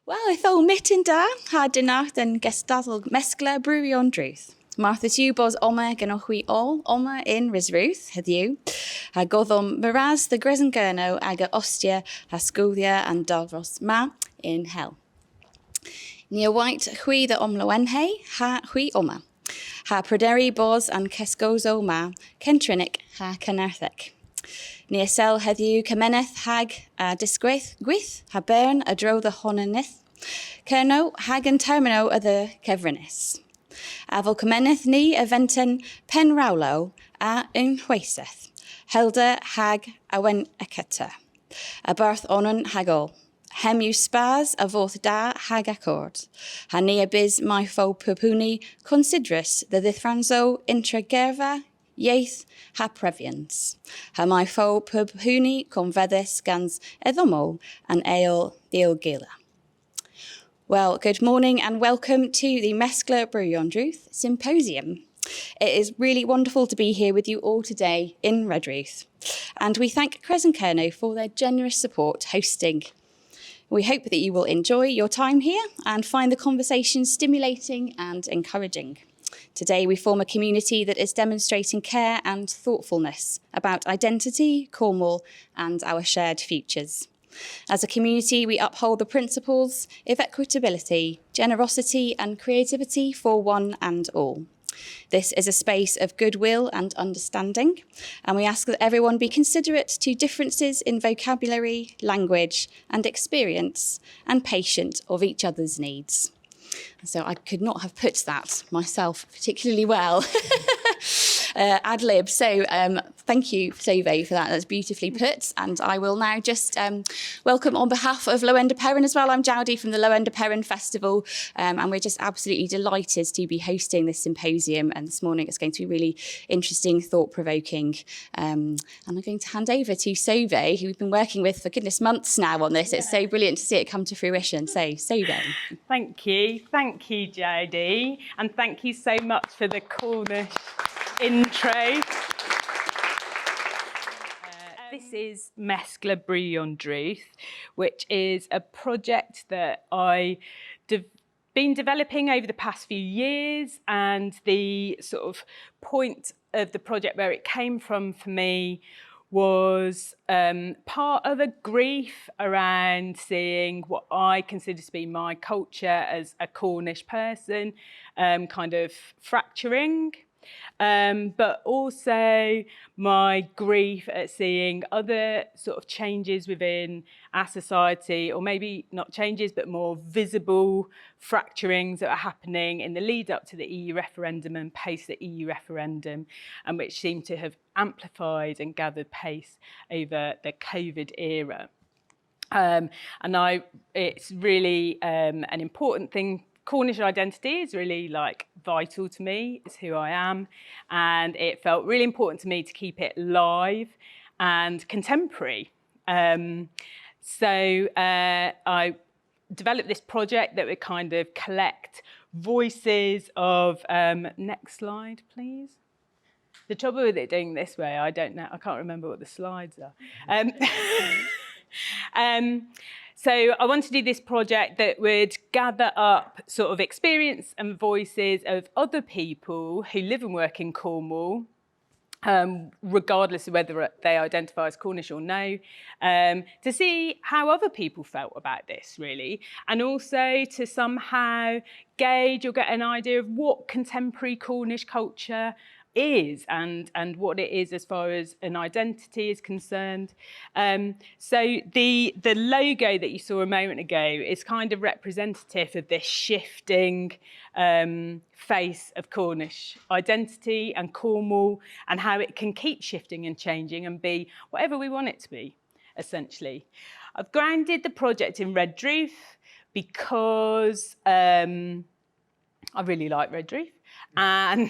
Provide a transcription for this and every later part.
Wel, eitho metin da, ha dynacht yn gestadl MESKLA Brewyon Drudh. Martha Tubos oma gynnwch wi all, oma in Risruth, heddiw. Ha goddom miraz the Gresen Gurno ag a ostia ha sgwddia and dalros ma in hell. Ni a white chwi the omlowenhe ha chwi oma. Ha praderi bos and kesgozo ma, kentrinic ha canerthic. Ni a sel heddiw cymeneth hag a disgwyth gwyth ha bern a dro the honanith. Cerno hag yn termino a the cefrinis. A fel cymeneth ni a venten pen rawlo a yn hwyseth. Helda hag a wen eceta. A barth onan hag ol. Hem yw spars a foth da hag accord. Ha ni a biz my fo pupuni considrus the thithranzo intra gerva ieith ha previans. Ha my fo pupuni convedis gans eddomo an eol ddiogila. Well, good morning and welcome to the MESKLA Brewyon Drudh symposium. It is really wonderful to be here with you all today in Redruth. And we thank Cres and Cerno for their generous support hosting. We hope that you will enjoy your time here and find the conversation stimulating and encouraging. Today we form a community that is demonstrating care and thoughtfulness about identity, Cornwall and our shared futures. As a community, we uphold the principles of equitability, generosity and creativity for one and all. This is a space of goodwill and understanding, and we ask that everyone be considerate to differences in vocabulary, language and experience, and patient of each other's needs. So I could not have put that myself particularly well. Ad lib. So thank you, Sovay, for that. That's beautifully put. And I will now just welcome on behalf of Low End of Perrin as well. I'm Jowdy from the Low End of Perrin Festival. And we're just absolutely delighted to be hosting this symposium. And this morning it's going to be really interesting, thought-provoking. And I'm going to hand over to Sovay, who we've been working with for goodness months now on this. It's so brilliant to see it come to fruition. So, Sovay. Thank you, Jowdy. And thank you so much for the Cornish intro. This is MESKLA Brewyon Drudh, which is a project that I've been developing over the past few years, and the sort of point of the project where it came from for me was part of a grief around seeing what I consider to be my culture as a Cornish person kind of fracturing. But also my grief at seeing other sort of changes within our society, or maybe not changes, but more visible fracturings that are happening in the lead up to the EU referendum and post the EU referendum, and which seem to have amplified and gathered pace over the COVID era. It's really an important thing. Cornish identity is really vital to me. It's who I am, and it felt really important to me to keep it live and contemporary. So I developed this project that would kind of collect voices of. Next slide, please. The trouble with it doing this way, I don't know. I can't remember what the slides are. So I wanted to do this project that would gather up sort of experience and voices of other people who live and work in Cornwall, regardless of whether they identify as Cornish or no, to see how other people felt about this, really, and also to somehow gauge or get an idea of what contemporary Cornish culture is and what it is as far as an identity is concerned. So the logo that you saw a moment ago is kind of representative of this shifting face of Cornish identity and Cornwall, and how it can keep shifting and changing and be whatever we want it to be, essentially. I've grounded the project in Redruth because I really like Redruth. And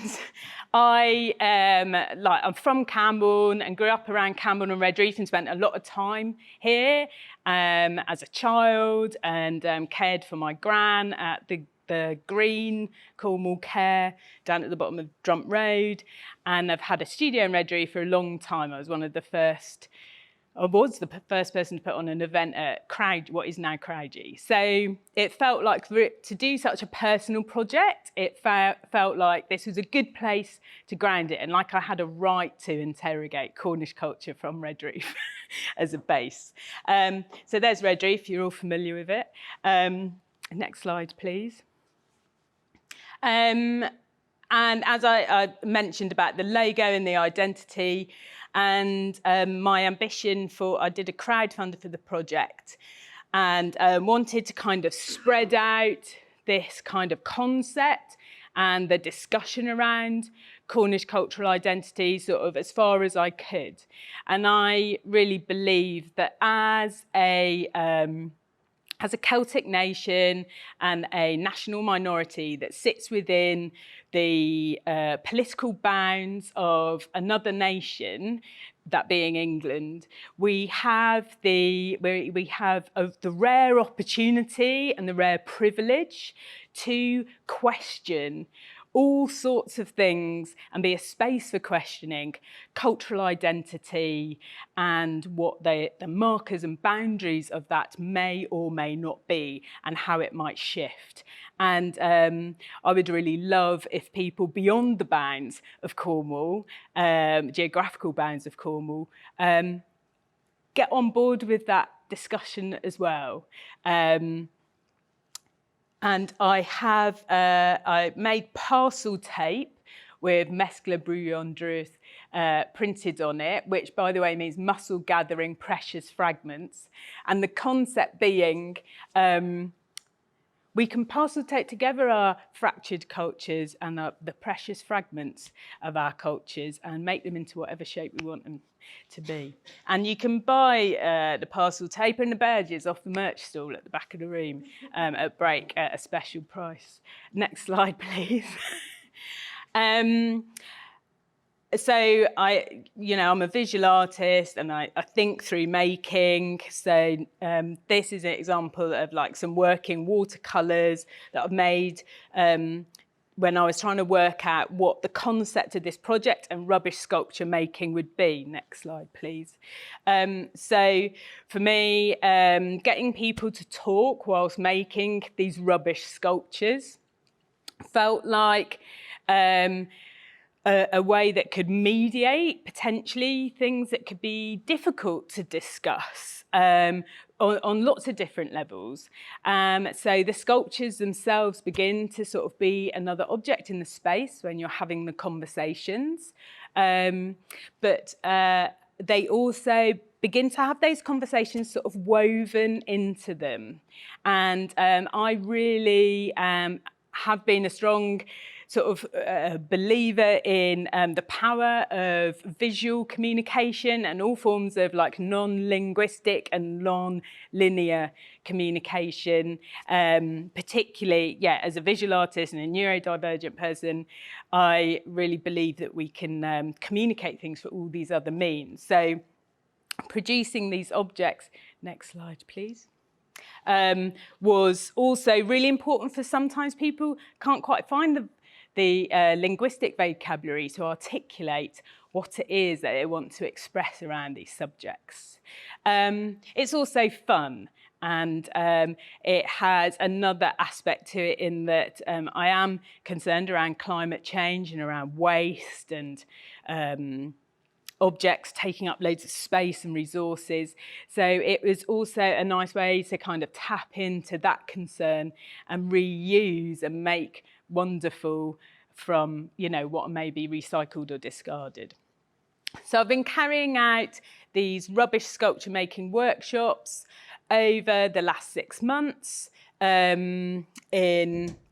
I'm from Camborne and grew up around Camborne and Redruth and spent a lot of time here as a child, and cared for my gran at the Green Cornwall Care down at the bottom of Drump Road. And I've had a studio in Redruth for a long time. I was one of the first I was the first person to put on an event at what is now Crowdy. So it felt like to do such a personal project, it felt like this was a good place to ground it, and like I had a right to interrogate Cornish culture from Redruth as a base. So there's Redruth, you're all familiar with it. Next slide, please. And as I mentioned about the logo and the identity, and my ambition I did a crowdfunder for the project, and wanted to kind of spread out this kind of concept and the discussion around Cornish cultural identity sort of as far as I could. And I really believe that as a Celtic nation and a national minority that sits within the political bounds of another nation, that being England, we have the rare opportunity and the rare privilege to question all sorts of things and be a space for questioning cultural identity and what the markers and boundaries of that may or may not be and how it might shift. And I would really love if people beyond the bounds of Cornwall, geographical bounds of Cornwall, get on board with that discussion as well. And I made parcel tape with MESKLA Brewyon Drudh printed on it, which, by the way, means muscle gathering precious fragments. And the concept being, we can parcel tape together our fractured cultures and the precious fragments of our cultures and make them into whatever shape we want them to be. And you can buy the parcel tape and the badges off the merch stall at the back of the room at break at a special price. Next slide, please. So I'm a visual artist and I think through making. So this is an example of like some working watercolours that I've made when I was trying to work out what the concept of this project and rubbish sculpture making would be. Next slide, please. So for me, getting people to talk whilst making these rubbish sculptures felt like a way that could mediate potentially things that could be difficult to discuss on lots of different levels. So the sculptures themselves begin to sort of be another object in the space when you're having the conversations. But they also begin to have those conversations sort of woven into them. And I really have been a strong sort of believer in the power of visual communication and all forms of like non-linguistic and non-linear communication, particularly, as a visual artist and a neurodivergent person, I really believe that we can communicate things for all these other means. So producing these objects, next slide, please. Was also really important for sometimes people can't quite find the linguistic vocabulary to articulate what it is that they want to express around these subjects. It's also fun, and it has another aspect to it in that I am concerned around climate change and around waste and objects taking up loads of space and resources. So it was also a nice way to kind of tap into that concern and reuse and make wonderful from, what may be recycled or discarded. So I've been carrying out these rubbish sculpture making workshops over the last 6 months in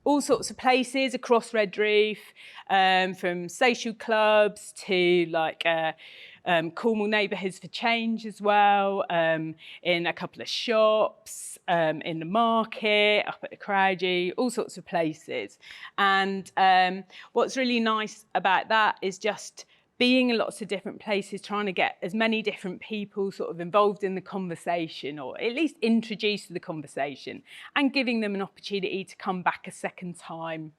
all sorts of places across Redruth, from social clubs to like Cornwall Neighbourhoods for Change as well, in a couple of shops, in the market, up at the Crowdy, all sorts of places. And what's really nice about that is just being in lots of different places, trying to get as many different people sort of involved in the conversation, or at least introduced to the conversation, and giving them an opportunity to come back a second time.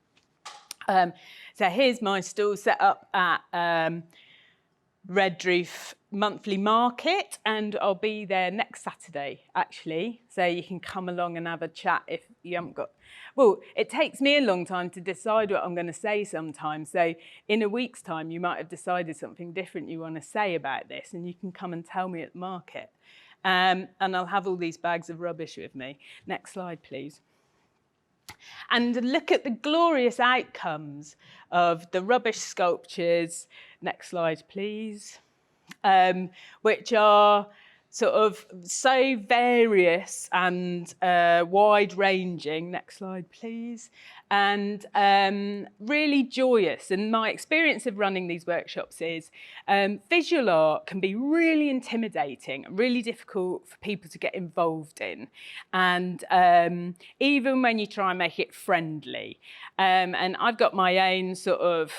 So here's my stall set up at Redruth monthly market, and I'll be there next Saturday, actually. So you can come along and have a chat if you haven't got... Well, it takes me a long time to decide what I'm going to say sometimes. So in a week's time, you might have decided something different you want to say about this, and you can come and tell me at the market. And I'll have all these bags of rubbish with me. Next slide, please. And look at the glorious outcomes of the rubbish sculptures. Next slide, please. Which are sort of so various and wide-ranging. Next slide, please. And really joyous. And my experience of running these workshops is visual art can be really intimidating, really difficult for people to get involved in. And even when you try and make it friendly. And I've got my own sort of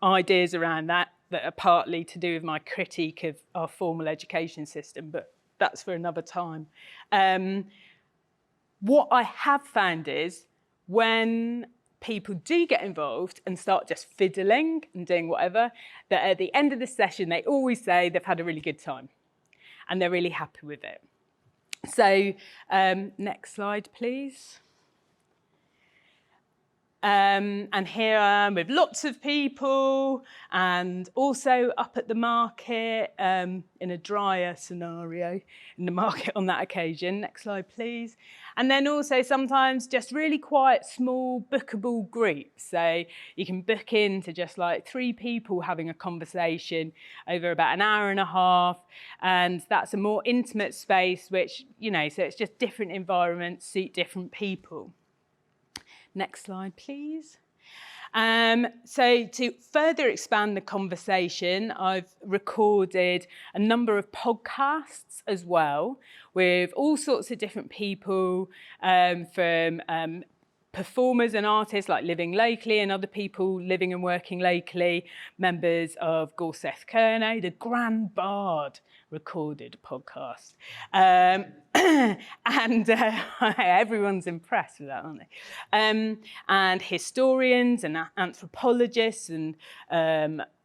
ideas around that are partly to do with my critique of our formal education system, but that's for another time. What I have found is when people do get involved and start just fiddling and doing whatever, that at the end of the session, they always say they've had a really good time and they're really happy with it. So next slide, please. And here I am with lots of people and also up at the market in a drier scenario in the market on that occasion. Next slide, please. And then also sometimes just really quiet, small, bookable groups. So you can book into just like 3 people having a conversation over about an hour and a half. And that's a more intimate space, which, you know, so it's just different environments suit different people. Next slide, please. So to further expand the conversation, I've recorded a number of podcasts as well with all sorts of different people from performers and artists like living locally and other people living and working locally, members of Gorseth Kerno, the Grand Bard recorded podcast. And everyone's impressed with that, aren't they? And historians and anthropologists and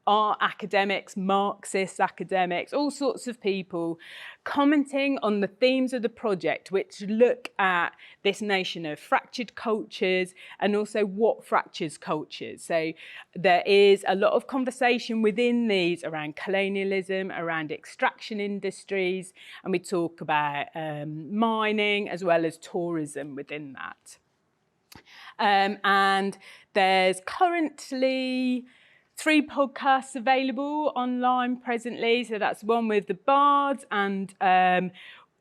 art academics, Marxist academics, all sorts of people commenting on the themes of the project, which look at this notion of fractured cultures and also what fractures cultures. So there is a lot of conversation within these around colonialism, around extraction industries, and we talk about mining as well as tourism within that. And there's currently 3 podcasts available online presently. So that's one with the Bards and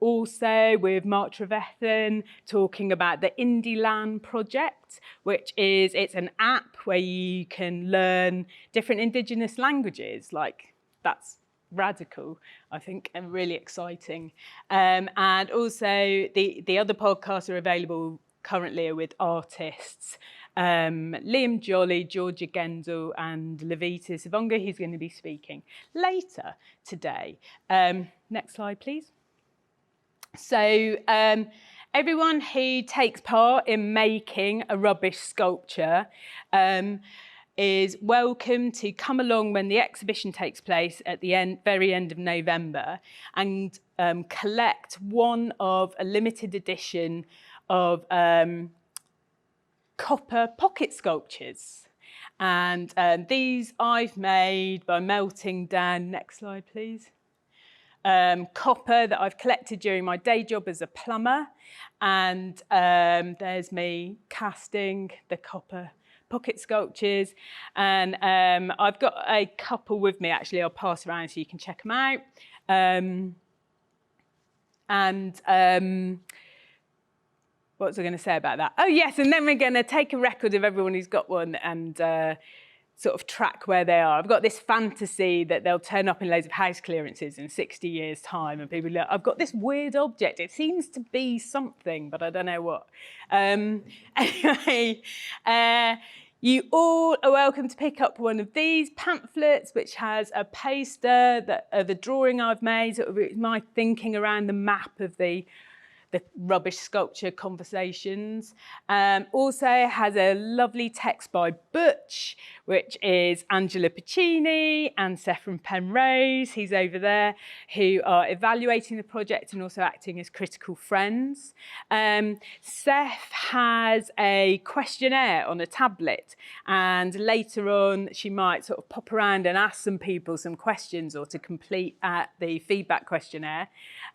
also with Mark Trevethan talking about the Indieland project, which is, it's an app where you can learn different Indigenous languages. Like, that's radical, I think, and really exciting. And also the other podcasts are available currently with artists. Liam Jolly, Georgia Gendel and Levita Savonga, who's going to be speaking later today. Next slide, please. So everyone who takes part in making a rubbish sculpture is welcome to come along when the exhibition takes place at the very end of November and collect one of a limited edition of copper pocket sculptures. And these I've made by melting down, next slide please, copper that I've collected during my day job as a plumber. And there's me casting the copper pocket sculptures. And I've got a couple with me, actually, I'll pass around so you can check them out. What was I going to say about that? Oh, yes, and then we're going to take a record of everyone who's got one and sort of track where they are. I've got this fantasy that they'll turn up in loads of house clearances in 60 years' time and people look, I've got this weird object. It seems to be something, but I don't know what. Anyway, you all are welcome to pick up one of these pamphlets, which has a poster of a drawing I've made, sort of my thinking around the map of the the rubbish sculpture conversations. Also has a lovely text by Butch, which is Angela Piccini and Sefran Penrose, he's over there, who are evaluating the project and also acting as critical friends. Seth has a questionnaire on a tablet, and later on she might sort of pop around and ask some people some questions or to complete the feedback questionnaire.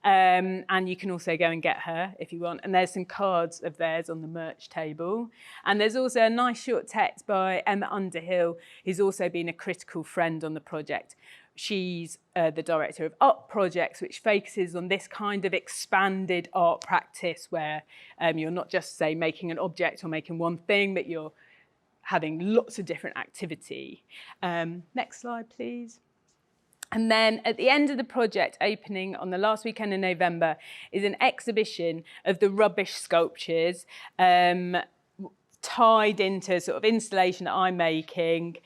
And you can also go and get her if you want. And there's some cards of theirs on the merch table. And there's also a nice short text by Emma Underhill, who's also been a critical friend on the project. She's the director of art projects, which focuses on this kind of expanded art practice where you're not just, say, making an object or making one thing, but you're having lots of different activity. Next slide, please. And then at the end of the project, opening on the last weekend in November, is an exhibition of the rubbish sculptures tied into sort of installation that I'm making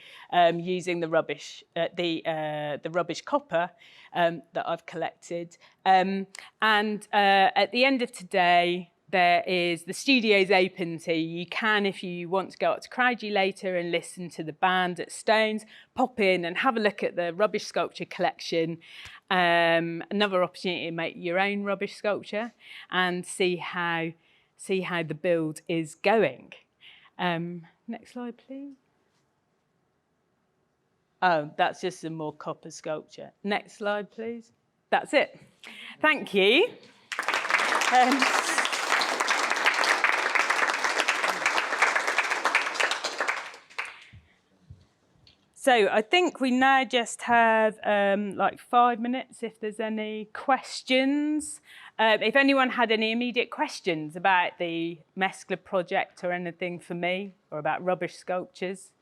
using the rubbish, the rubbish copper that I've collected. And at the end of today, the studio's open, so you can, if you want to go up to Crowdie later and listen to the band at Stones, pop in and have a look at the rubbish sculpture collection. Another opportunity to make your own rubbish sculpture and see how the build is going. Next slide, please. Oh, that's just some more copper sculpture. Next slide, please. That's it. Thank you. So I think we now just have like 5 minutes if there's any questions. If anyone had any immediate questions about the MESKLA project or anything for me, or about rubbish sculptures,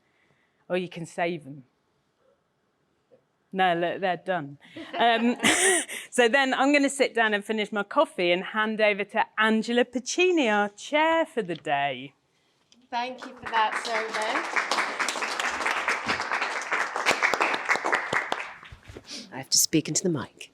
or you can save them. No, look, they're done. So then I'm going to sit down and finish my coffee and hand over to Angela Piccini, our chair for the day. Thank you for that, Sovay. I have to speak into the mic.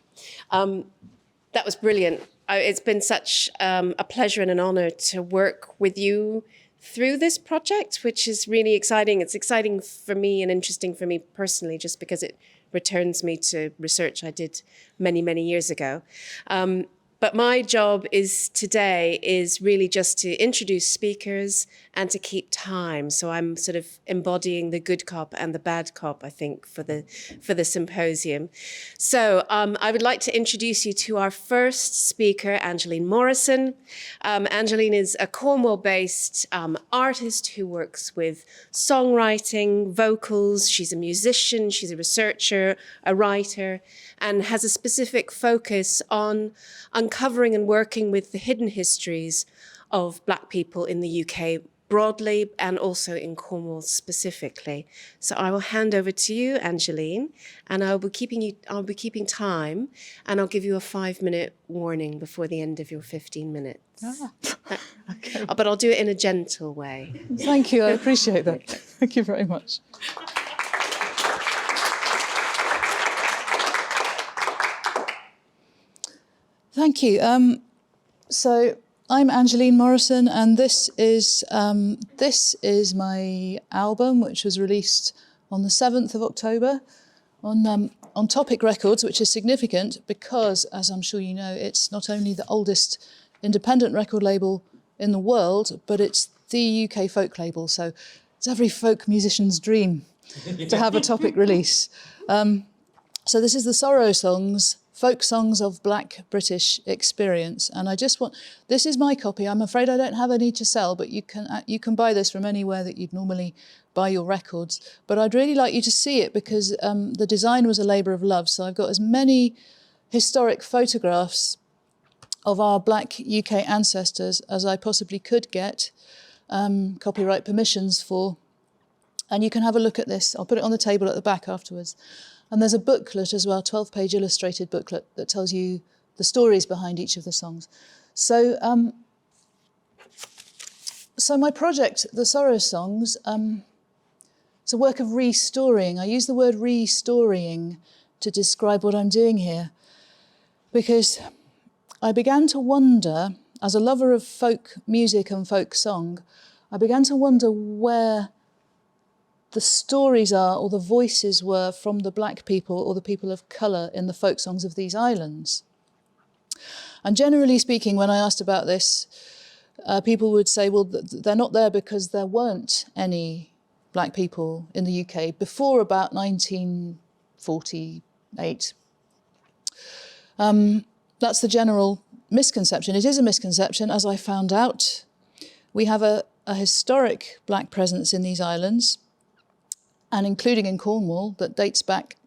That was brilliant. It's been such a pleasure and an honour to work with you through this project, which is really exciting. It's exciting for me and interesting for me personally, just because it returns me to research I did many, many years ago. But my job today is really just to introduce speakers and to keep time. So I'm sort of embodying the good cop and the bad cop, I think, for the symposium. So I would like to introduce you to our first speaker, Angeline Morrison. Angeline is a Cornwall-based artist who works with songwriting, vocals. She's a musician, she's a researcher, a writer, and has a specific focus on uncovering and working with the hidden histories of Black people in the UK broadly and also in Cornwall specifically. So I will hand over to you, Angeline, and I'll be keeping time, and I'll give you a 5-minute warning before the end of your 15 minutes. Okay. But I'll do it in a gentle way. Thank you, I appreciate that. Thank you very much. Thank you. So I'm Angeline Morrison, and this is my album, which was released on the 7th of October on Topic Records, which is significant because, as I'm sure you know, it's not only the oldest independent record label in the world, but it's the UK folk label. So it's every folk musician's dream to have a Topic release. So this is the Sorrow Songs, Folk Songs of Black British Experience. And this is my copy. I'm afraid I don't have any to sell, but you can buy this from anywhere that you'd normally buy your records. But I'd really like you to see it because the design was a labour of love. So I've got as many historic photographs of our Black UK ancestors as I possibly could get copyright permissions for. And you can have a look at this. I'll put it on the table at the back afterwards. And there's a booklet as well, 12-page illustrated booklet that tells you the stories behind each of the songs. So, so my project, the Sorrow Songs, it's a work of restoring. I use the word restoring to describe what I'm doing here because I began to wonder as a lover of folk music and folk song, I began to wonder where the stories are or the voices were from the black people or the people of colour in the folk songs of these islands. And generally speaking, when I asked about this, people would say, well, they're not there because there weren't any black people in the UK before about 1948. That's the general misconception. It is a misconception, as I found out. We have a historic black presence in these islands, and including in Cornwall, that dates back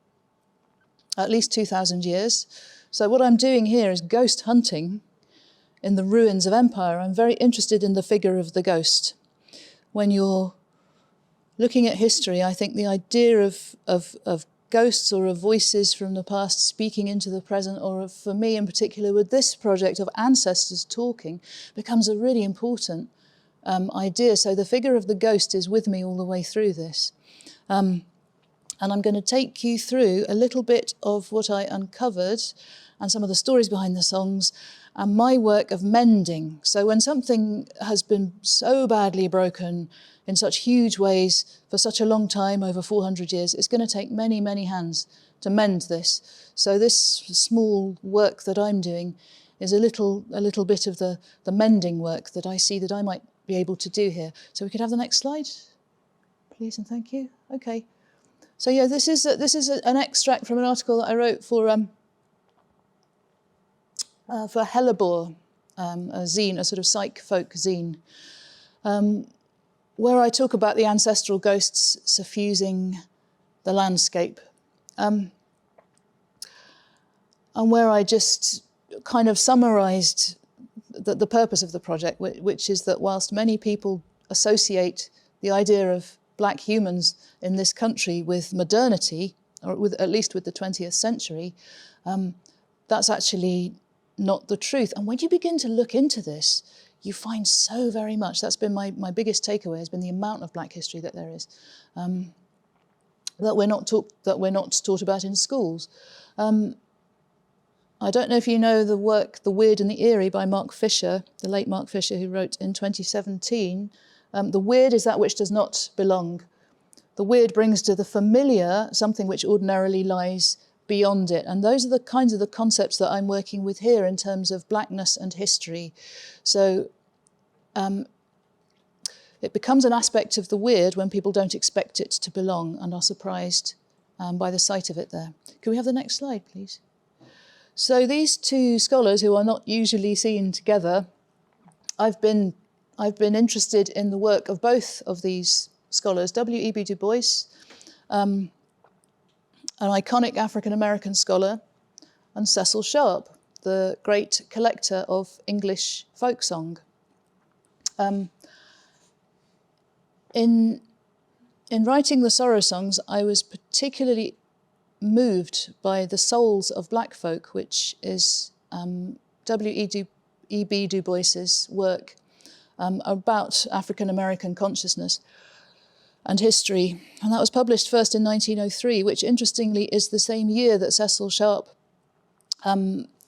at least 2,000 years. So what I'm doing here is ghost hunting in the ruins of empire. I'm very interested in the figure of the ghost. When you're looking at history, I think the idea of ghosts or of voices from the past speaking into the present, or of, for me in particular with this project of ancestors talking, becomes a really important idea. So the figure of the ghost is with me all the way through this. And I'm going to take you through a little bit of what I uncovered and some of the stories behind the songs and my work of mending. So when something has been so badly broken in such huge ways for such a long time, over 400 years, it's going to take many, many hands to mend this. So this small work that I'm doing is a little bit of the mending work that I see that I might be able to do here. So we could have the next slide, please, and thank you. Okay. So yeah, this is an extract from an article that I wrote for Hellebore, a zine, a sort of psych folk zine, where I talk about the ancestral ghosts suffusing the landscape, and where I just kind of summarised the purpose of the project, which is that whilst many people associate the idea of black humans in this country with modernity, or at least with the 20th century, that's actually not the truth. And when you begin to look into this, you find so very much. That's been my biggest takeaway, has been the amount of black history that there is, that we're not taught about in schools. I don't know if you know the work The Weird and the Eerie by Mark Fisher, the late Mark Fisher, who wrote in 2017. The weird is that which does not belong. The weird brings to the familiar something which ordinarily lies beyond it. And those are the kinds of the concepts that I'm working with here in terms of blackness and history. So it becomes an aspect of the weird when people don't expect it to belong and are surprised by the sight of it there. Can we have the next slide, please? So these two scholars, who are not usually seen together, I've been interested in the work of both of these scholars, W.E.B. Du Bois, an iconic African-American scholar, and Cecil Sharp, the great collector of English folk song. In writing the sorrow songs, I was particularly moved by The Souls of Black Folk, which is W.E.B. Du Bois's work about African-American consciousness and history. And that was published first in 1903, which interestingly is the same year that Cecil Sharp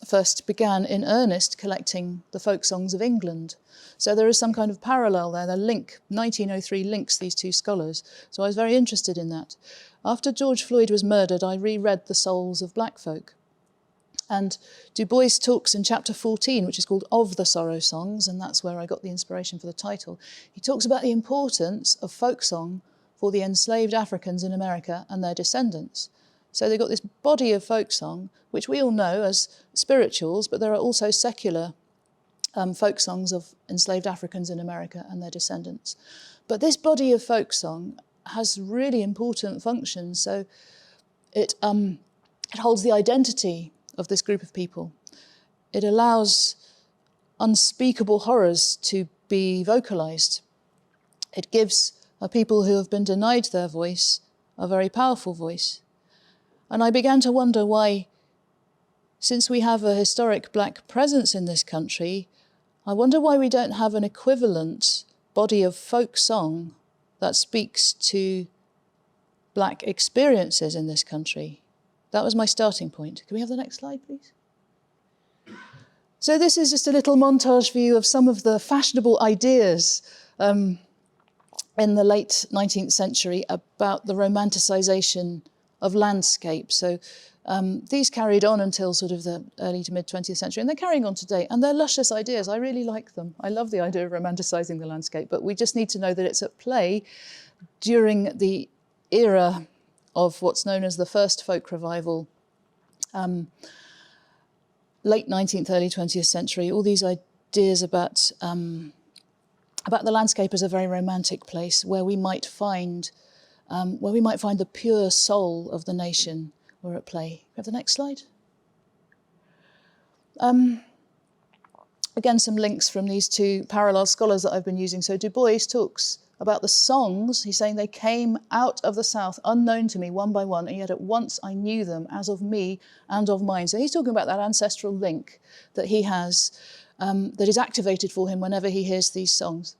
first began in earnest collecting the folk songs of England. So there is some kind of parallel there. The link, 1903 links these two scholars. So I was very interested in that. After George Floyd was murdered, I reread The Souls of Black Folk. And Du Bois talks in chapter 14, which is called Of the Sorrow Songs, and that's where I got the inspiration for the title. He talks about the importance of folk song for the enslaved Africans in America and their descendants. So they've got this body of folk song, which we all know as spirituals, but there are also secular folk songs of enslaved Africans in America and their descendants. But this body of folk song has really important functions. So it holds the identity of this group of people. It allows unspeakable horrors to be vocalized. It gives a people who have been denied their voice a very powerful voice. And I began to wonder why, since we have a historic black presence in this country, I wonder why we don't have an equivalent body of folk song that speaks to black experiences in this country. That was my starting point. Can we have the next slide, please? So this is just a little montage view of some of the fashionable ideas in the late 19th century about the romanticisation of landscape. So these carried on until sort of the early to mid 20th century, and they're carrying on today. And they're luscious ideas. I really like them. I love the idea of romanticising the landscape, but we just need to know that it's at play during the era of what's known as the first folk revival, late 19th, early 20th century. All these ideas about the landscape as a very romantic place where we might find the pure soul of the nation were at play. We have the next slide. Again, some links from these two parallel scholars that I've been using. So Du Bois talks about the songs. He's saying they came out of the south, unknown to me, one by one, and yet at once I knew them as of me and of mine. So he's talking about that ancestral link that he has, that is activated for him whenever he hears these songs.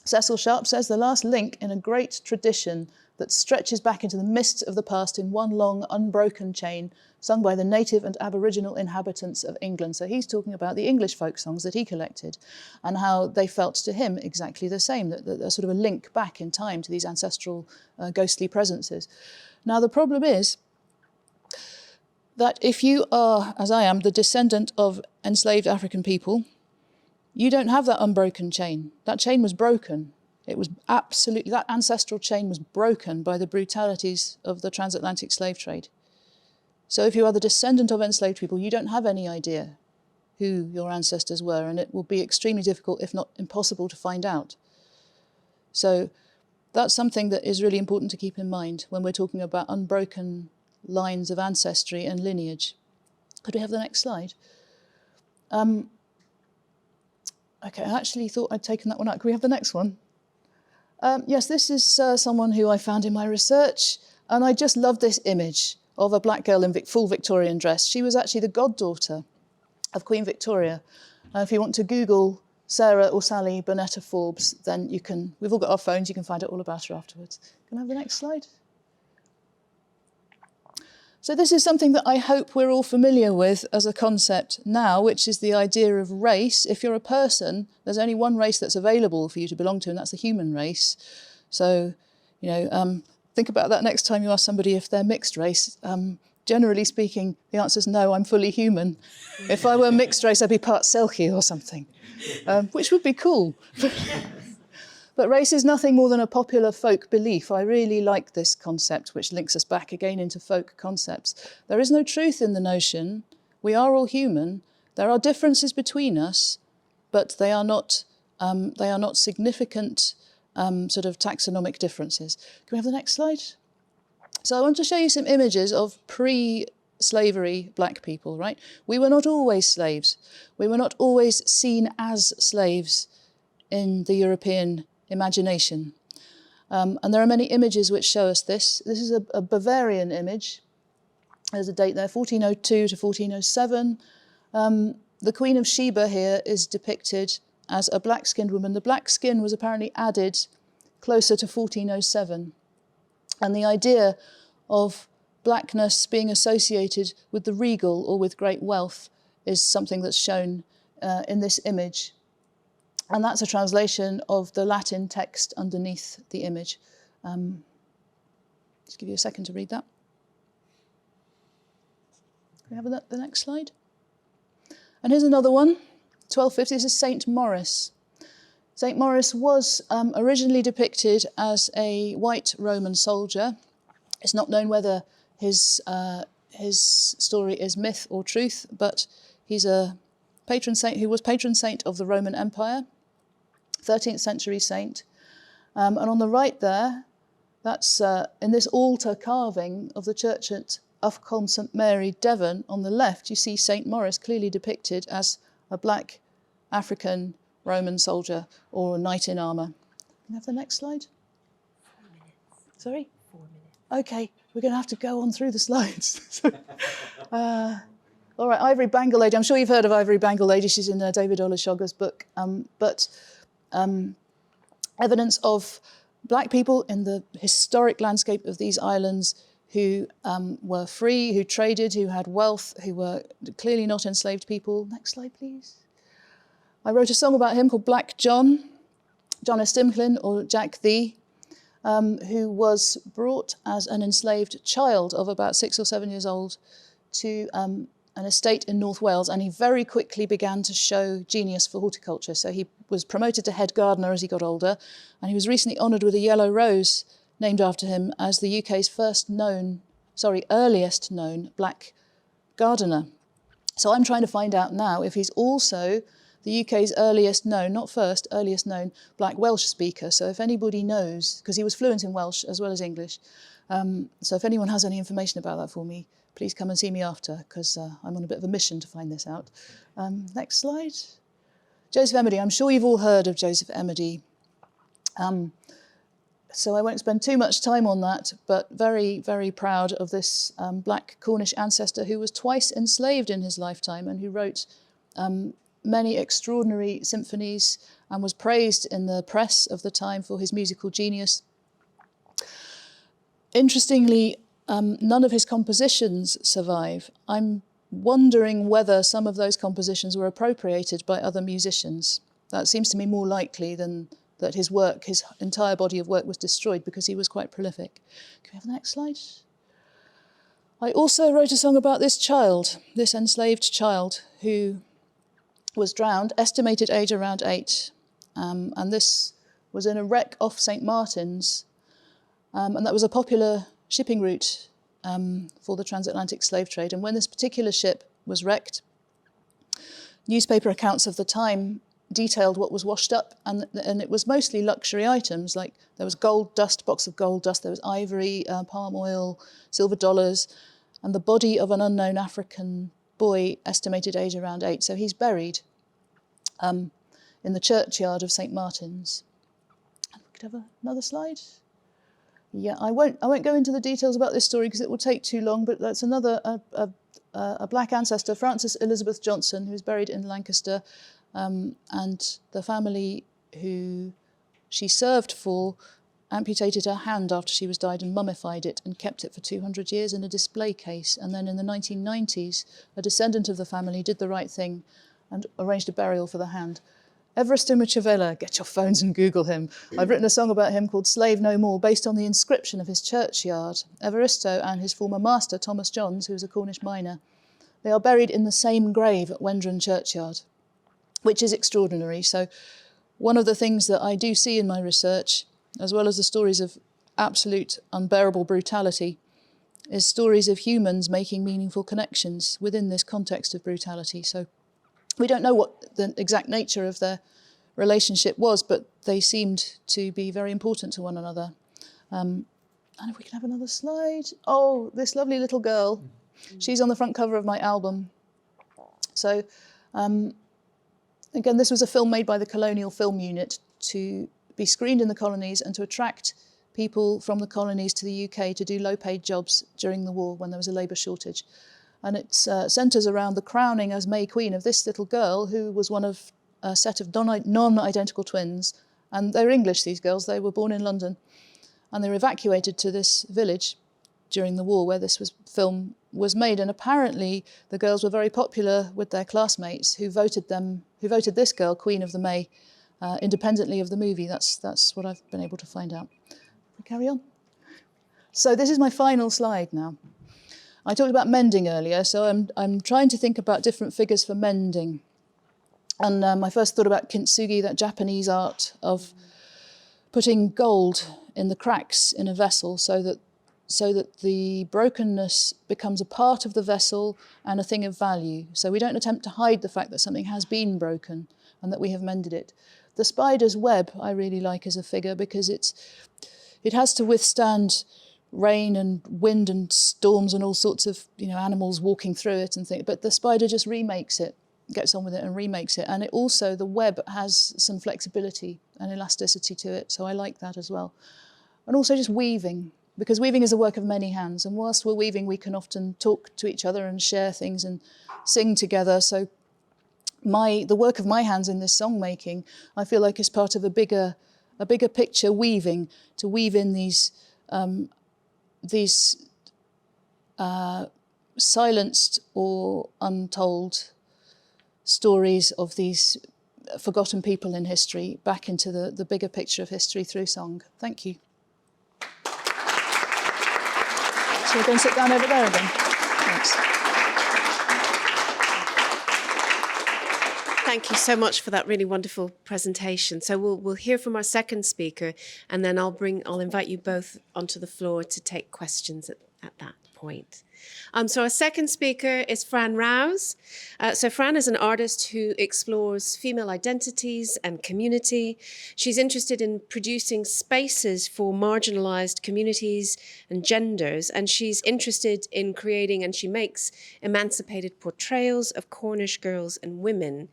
Cecil Sharp says, the last link in a great tradition that stretches back into the mists of the past in one long, unbroken chain, sung by the native and aboriginal inhabitants of England. So he's talking about the English folk songs that he collected and how they felt to him exactly the same, that there's sort of a link back in time to these ancestral ghostly presences. Now, the problem is that if you are, as I am, the descendant of enslaved African people, you don't have that unbroken chain. That chain was broken. It was absolutely, that ancestral chain was broken by the brutalities of the transatlantic slave trade. So if you are the descendant of enslaved people, you don't have any idea who your ancestors were, and it will be extremely difficult, if not impossible, to find out. So that's something that is really important to keep in mind when we're talking about unbroken lines of ancestry and lineage. Could we have the next slide? Okay, I actually thought I'd taken that one out. Can we have the next one? Yes, this is someone who I found in my research, and I just love this image of a black girl in full Victorian dress. She was actually the goddaughter of Queen Victoria. If you want to Google Sarah or Sally Bernetta Forbes, then you can, we've all got our phones, you can find out all about her afterwards. Can I have the next slide? So this is something that I hope we're all familiar with as a concept now, which is the idea of race. If you're a person, there's only one race that's available for you to belong to, and that's the human race. So, think about that next time you ask somebody if they're mixed race. Generally speaking, the answer is no, I'm fully human. If I were mixed race, I'd be part Selkie or something, which would be cool. But race is nothing more than a popular folk belief. I really like this concept, which links us back again into folk concepts. There is no truth in the notion. We are all human. There are differences between us, but they are not significant sort of taxonomic differences. Can we have the next slide? So I want to show you some images of pre-slavery black people, right? We were not always slaves. We were not always seen as slaves in the European imagination. And there are many images which show us this. This is a Bavarian image. There's a date there, 1402 to 1407. The Queen of Sheba here is depicted as a black-skinned woman. The black skin was apparently added closer to 1407. And the idea of blackness being associated with the regal or with great wealth is something that's shown in this image. And that's a translation of the Latin text underneath the image. Just give you a second to read that. Can we have the next slide? And here's another one, 1250. This is St. Maurice. St. Maurice was originally depicted as a white Roman soldier. It's not known whether his story is myth or truth, but he's a patron saint who was patron saint of the Roman Empire, 13th century saint. And on the right there, that's in this altar carving of the church at Ufcoln St Mary, Devon. On the left, you see St Maurice clearly depicted as a black African Roman soldier or a knight in armour. Can we have the next slide? 4 minutes. Sorry? 4 minutes. Okay, we're going to have to go on through the slides. All right, Ivory Bangle Lady. I'm sure you've heard of Ivory Bangle Lady. She's in David Olusoga's book. Evidence of black people in the historic landscape of these islands who were free, who traded, who had wealth, who were clearly not enslaved people. Next slide, please. I wrote a song about him called Black John, John S. Stimplin, or Jack the, who was brought as an enslaved child of about 6 or 7 years old to an estate in North Wales, and he very quickly began to show genius for horticulture. So he was promoted to head gardener as he got older, and he was recently honoured with a yellow rose named after him as the UK's earliest known black gardener. So I'm trying to find out now if he's also the UK's earliest known, not first, earliest known black Welsh speaker. So if anybody knows, because he was fluent in Welsh as well as English, so if anyone has any information about that for me, please come and see me after, because I'm on a bit of a mission to find this out. Next slide. Joseph Emedy. I'm sure you've all heard of Joseph Emedy. So I won't spend too much time on that, but very, very proud of this black Cornish ancestor who was twice enslaved in his lifetime and who wrote many extraordinary symphonies and was praised in the press of the time for his musical genius. Interestingly, none of his compositions survive. I'm wondering whether some of those compositions were appropriated by other musicians. That seems to me more likely than that his work, his entire body of work was destroyed, because he was quite prolific. Can we have the next slide? I also wrote a song about this child, this enslaved child who was drowned, estimated age around 8. And this was in a wreck off St. Martin's. And that was a popular shipping route for the transatlantic slave trade. And when this particular ship was wrecked, newspaper accounts of the time detailed what was washed up, and it was mostly luxury items, like there was gold dust, box of gold dust, there was ivory, palm oil, silver dollars, and the body of an unknown African boy, estimated age around 8. So he's buried in the churchyard of St. Martin's. And we could have another slide. Yeah, I won't go into the details about this story because it will take too long, but that's another a black ancestor, Frances Elizabeth Johnson, who's buried in Lancaster. And the family who she served for amputated her hand after she was died and mummified it and kept it for 200 years in a display case. And then in the 1990s, a descendant of the family did the right thing and arranged a burial for the hand. Evaristo Muchavela, get your phones and Google him. I've written a song about him called Slave No More, based on the inscription of his churchyard. Evaristo and his former master, Thomas Johns, who was a Cornish miner, they are buried in the same grave at Wendron Churchyard, which is extraordinary. So one of the things that I do see in my research, as well as the stories of absolute unbearable brutality, is stories of humans making meaningful connections within this context of brutality. So we don't know what the exact nature of their relationship was, but they seemed to be very important to one another. And if we can have another slide. Oh, this lovely little girl. She's on the front cover of my album. So, again, this was a film made by the Colonial Film Unit to be screened in the colonies and to attract people from the colonies to the UK to do low-paid jobs during the war when there was a labour shortage. And it centres around the crowning as May Queen of this little girl who was one of a set of non-identical twins. And they're English, these girls. They were born in London. And they were evacuated to this village during the war where this film was made. And apparently the girls were very popular with their classmates who voted this girl Queen of the May independently of the movie. That's what I've been able to find out. We carry on. So this is my final slide now. I talked about mending earlier, so I'm trying to think about different figures for mending. And I first thought about kintsugi, that Japanese art of putting gold in the cracks in a vessel so that the brokenness becomes a part of the vessel and a thing of value. So we don't attempt to hide the fact that something has been broken and that we have mended it. The spider's web I really like as a figure because it has to withstand rain and wind and storms and all sorts of animals walking through it and things. But the spider just remakes it, gets on with it and remakes it. And it also, the web has some flexibility and elasticity to it. So I like that as well. And also just weaving, because weaving is a work of many hands. And whilst we're weaving, we can often talk to each other and share things and sing together. So the work of my hands in this song making, I feel like is part of a bigger silenced or untold stories of these forgotten people in history back into the bigger picture of history through song. Thank you. So we're going to sit down over there again. Thanks. Thank you so much for that really wonderful presentation. So we'll hear from our second speaker, and then I'll invite you both onto the floor to take questions at that point. So our second speaker is Fran Rowse. So Fran is an artist who explores female identities and community. She's interested in producing spaces for marginalized communities and genders, and she's interested in creating, and she makes, emancipated portrayals of Cornish girls and women.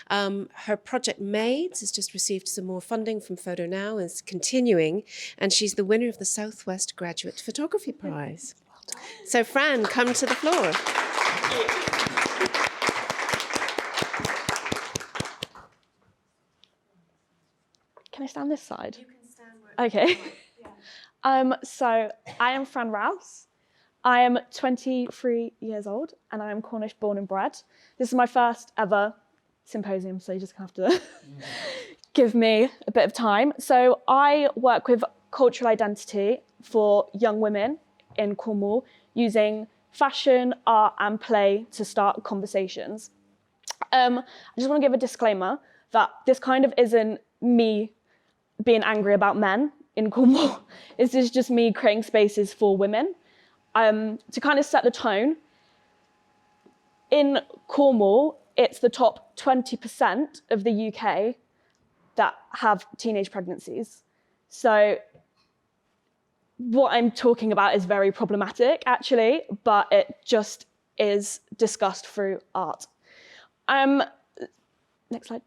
Her project Maids has just received some more funding from Photo Now and is continuing, and she's the winner of the Southwest Graduate Photography Prize. So Fran, come to the floor. Can I stand this side? You can stand where. Okay. Yeah. So I am Fran Rowse. I am 23 years old and I am Cornish born and bred. This is my first ever symposium, so you just have to give me a bit of time. So I work with cultural identity for young women in Cornwall, using fashion, art and play to start conversations. I just want to give a disclaimer that this kind of isn't me being angry about men in Cornwall. This is just me creating spaces for women. To kind of set the tone, in Cornwall, it's the top 20% of the UK that have teenage pregnancies. So what I'm talking about is very problematic, actually, but it just is discussed through art. Next slide.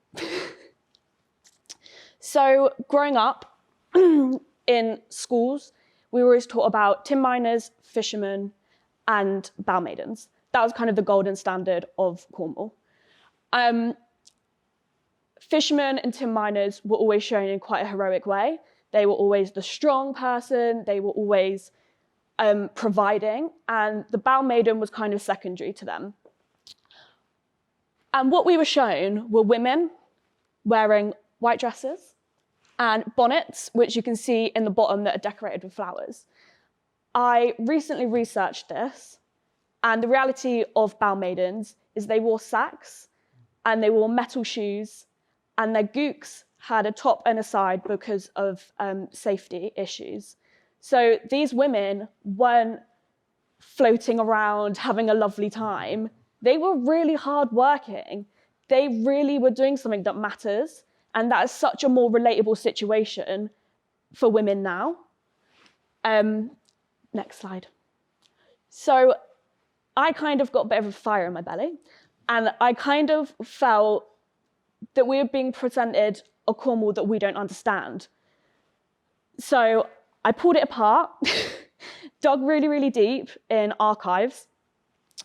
So growing up in schools, we were always taught about tin miners, fishermen, and bow maidens. That was kind of the golden standard of Cornwall. Fishermen and tin miners were always shown in quite a heroic way. They were always the strong person, they were always providing, and the bow maiden was kind of secondary to them. And what we were shown were women wearing white dresses and bonnets, which you can see in the bottom that are decorated with flowers. I recently researched this, and the reality of bow maidens is they wore sacks and they wore metal shoes, and their gooks had a top and a side because of safety issues. So these women weren't floating around having a lovely time. They were really hardworking. They really were doing something that matters, and that is such a more relatable situation for women now. Next slide. So I kind of got a bit of a fire in my belly, and I kind of felt that we were being presented a Cornwall that we don't understand. So I pulled it apart, dug really, really deep in archives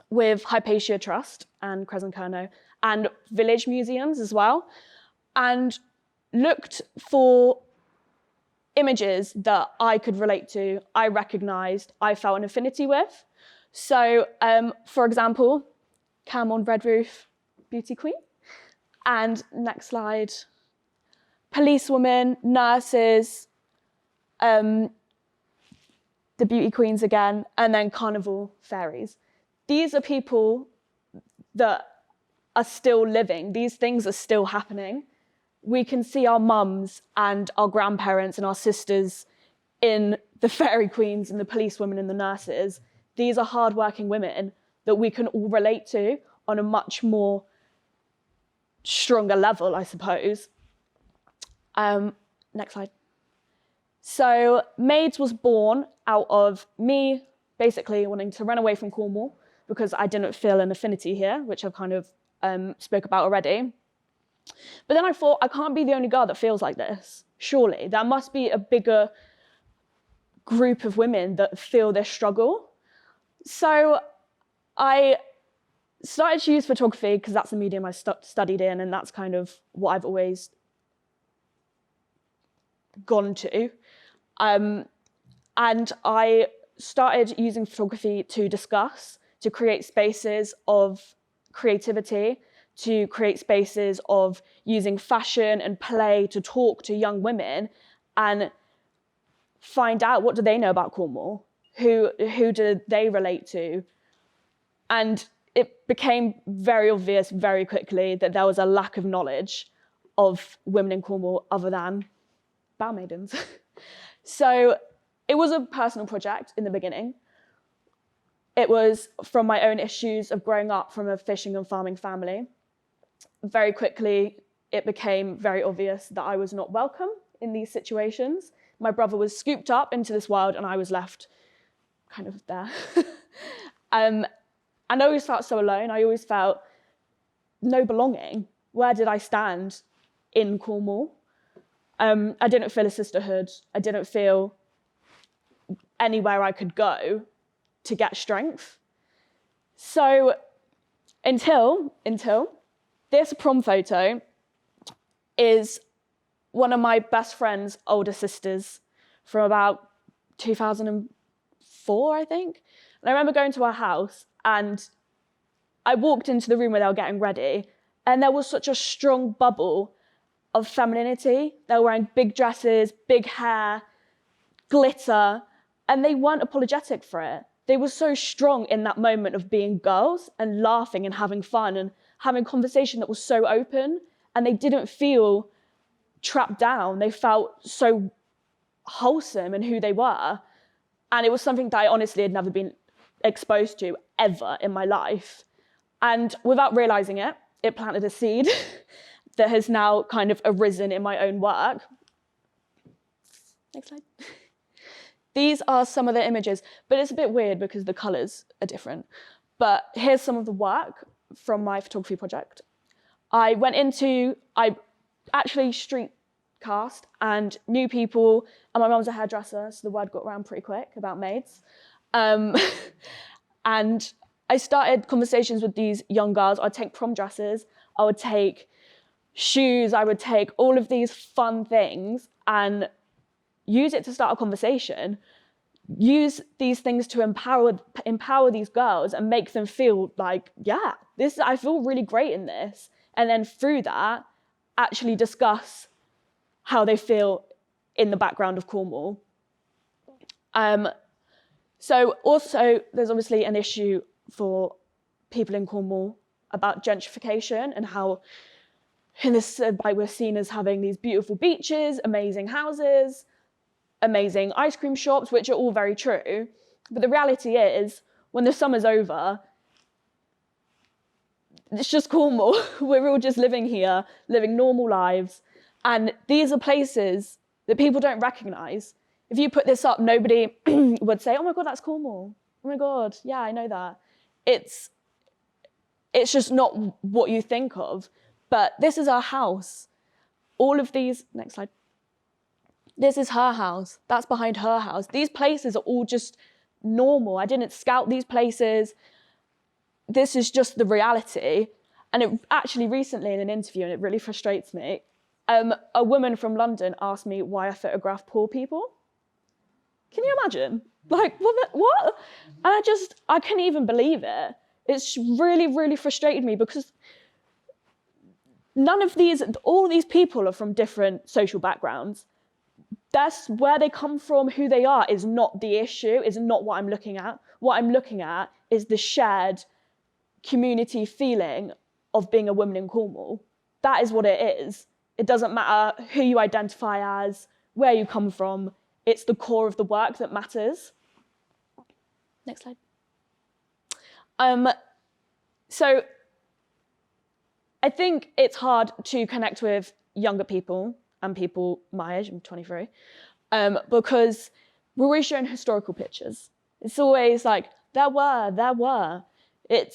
with Hypatia Trust and Crescent Kerno and village museums as well, and looked for images that I could relate to, I recognised, I felt an affinity with. So, for example, Cam on Red Roof, Beauty Queen. And next slide, policewomen, nurses, the beauty queens again, and then carnival fairies. These are people that are still living. These things are still happening. We can see our mums and our grandparents and our sisters in the fairy queens and the policewomen and the nurses. These are hardworking women that we can all relate to on a much more stronger level, I suppose. Next slide. So Maids was born out of me basically wanting to run away from Cornwall because I didn't feel an affinity here, which I've kind of spoke about already. But then I thought, I can't be the only girl that feels like this. Surely, there must be a bigger group of women that feel this struggle. So I started to use photography because that's the medium I studied in, and that's kind of what I've always gone to. And I started using photography to discuss, to create spaces of creativity, to create spaces of using fashion and play to talk to young women and find out what do they know about Cornwall, who do they relate to. And it became very obvious very quickly that there was a lack of knowledge of women in Cornwall other than bow maidens. So it was a personal project in the beginning. It was from my own issues of growing up from a fishing and farming family. Very quickly, it became very obvious that I was not welcome in these situations. My brother was scooped up into this world and I was left kind of there. And I always felt so alone. I always felt no belonging. Where did I stand in Cornwall? I didn't feel a sisterhood. I didn't feel anywhere I could go to get strength. So until this prom photo is one of my best friend's older sisters from about 2004, I think. And I remember going to her house and I walked into the room where they were getting ready and there was such a strong bubble of femininity. They were wearing big dresses, big hair, glitter, and they weren't apologetic for it. They were so strong in that moment of being girls and laughing and having fun and having conversation that was so open, and they didn't feel trapped down. They felt so wholesome in who they were. And it was something that I honestly had never been exposed to ever in my life. And without realizing it, it planted a seed that has now kind of arisen in my own work. Next slide. These are some of the images, but it's a bit weird because the colors are different. But here's some of the work from my photography project. I actually street cast and knew people, and my mum's a hairdresser, so the word got around pretty quick about maids. And I started conversations with these young girls. I'd take prom dresses, I would take shoes, I would take all of these fun things and use it to start a conversation, use these things to empower these girls and make them feel like, yeah, I feel really great in this. And then through that, actually discuss how they feel in the background of Cornwall. So also, there's obviously an issue for people in Cornwall about gentrification and how we're seen as having these beautiful beaches, amazing houses, amazing ice cream shops, which are all very true. But the reality is, when the summer's over, it's just Cornwall. We're all just living here, living normal lives. And these are places that people don't recognize. If you put this up, nobody would say, oh my God, that's Cornwall. Oh my God, yeah, I know that. It's just not what you think of. But this is our house. All of these, next slide. This is her house. That's behind her house. These places are all just normal. I didn't scout these places. This is just the reality. And it actually recently in an interview, and it really frustrates me, a woman from London asked me why I photograph poor people. Can you imagine? Like, what? And I couldn't even believe it. It's really, really frustrated me because all these people are from different social backgrounds. That's where they come from, who they are is not the issue, is not what I'm looking at. What I'm looking at is the shared community feeling of being a woman in Cornwall. That is what it is. It doesn't matter who you identify as, where you come from. It's the core of the work that matters. Next slide. So I think it's hard to connect with younger people and people my age, I'm 23, because we're always showing historical pictures. It's always like, there were. I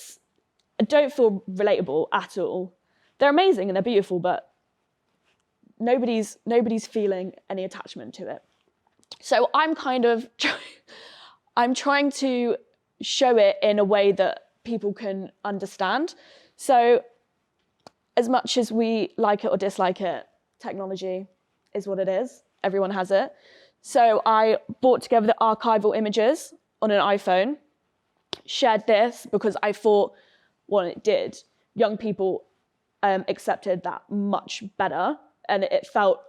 don't feel relatable at all. They're amazing and they're beautiful, but nobody's feeling any attachment to it. So I'm trying to show it in a way that people can understand. So as much as we like it or dislike it, technology is what it is. Everyone has it. So I brought together the archival images on an iPhone, shared this because I thought, well, it did. Young people accepted that much better, and it felt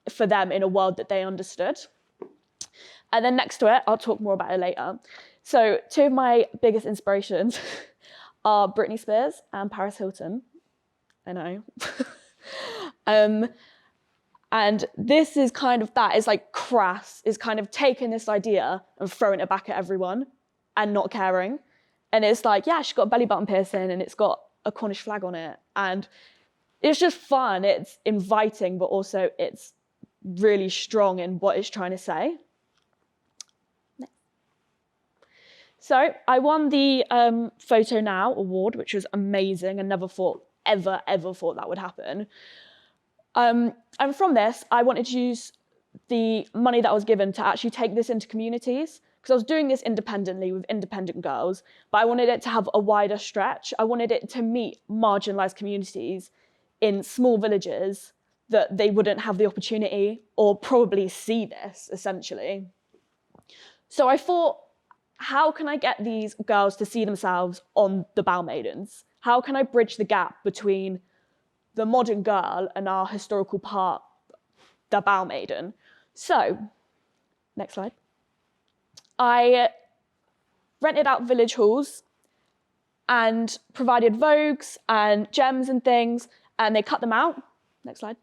for them in a world that they understood. And then next to it, I'll talk more about it later. So 2 of my biggest inspirations are Britney Spears and Paris Hilton. I know. And this is kind of that. It's like crass. It's kind of taking this idea and throwing it back at everyone and not caring. And it's like, yeah, she's got a belly button piercing and it's got a Cornish flag on it. And it's just fun. It's inviting, but also it's really strong in what it's trying to say. So I won the Photo Now award, which was amazing. I never thought, ever thought that would happen. And from this, I wanted to use the money that I was given to actually take this into communities, because I was doing this independently with independent girls, but I wanted it to have a wider stretch. I wanted it to meet marginalised communities in small villages that they wouldn't have the opportunity or probably see this, essentially. So I thought, how can I get these girls to see themselves on the Bow Maidens? How can I bridge the gap between the modern girl and our historical part, the Bow Maiden? So, next slide. I rented out village halls and provided vogues and gems and things, and they cut them out. Next slide.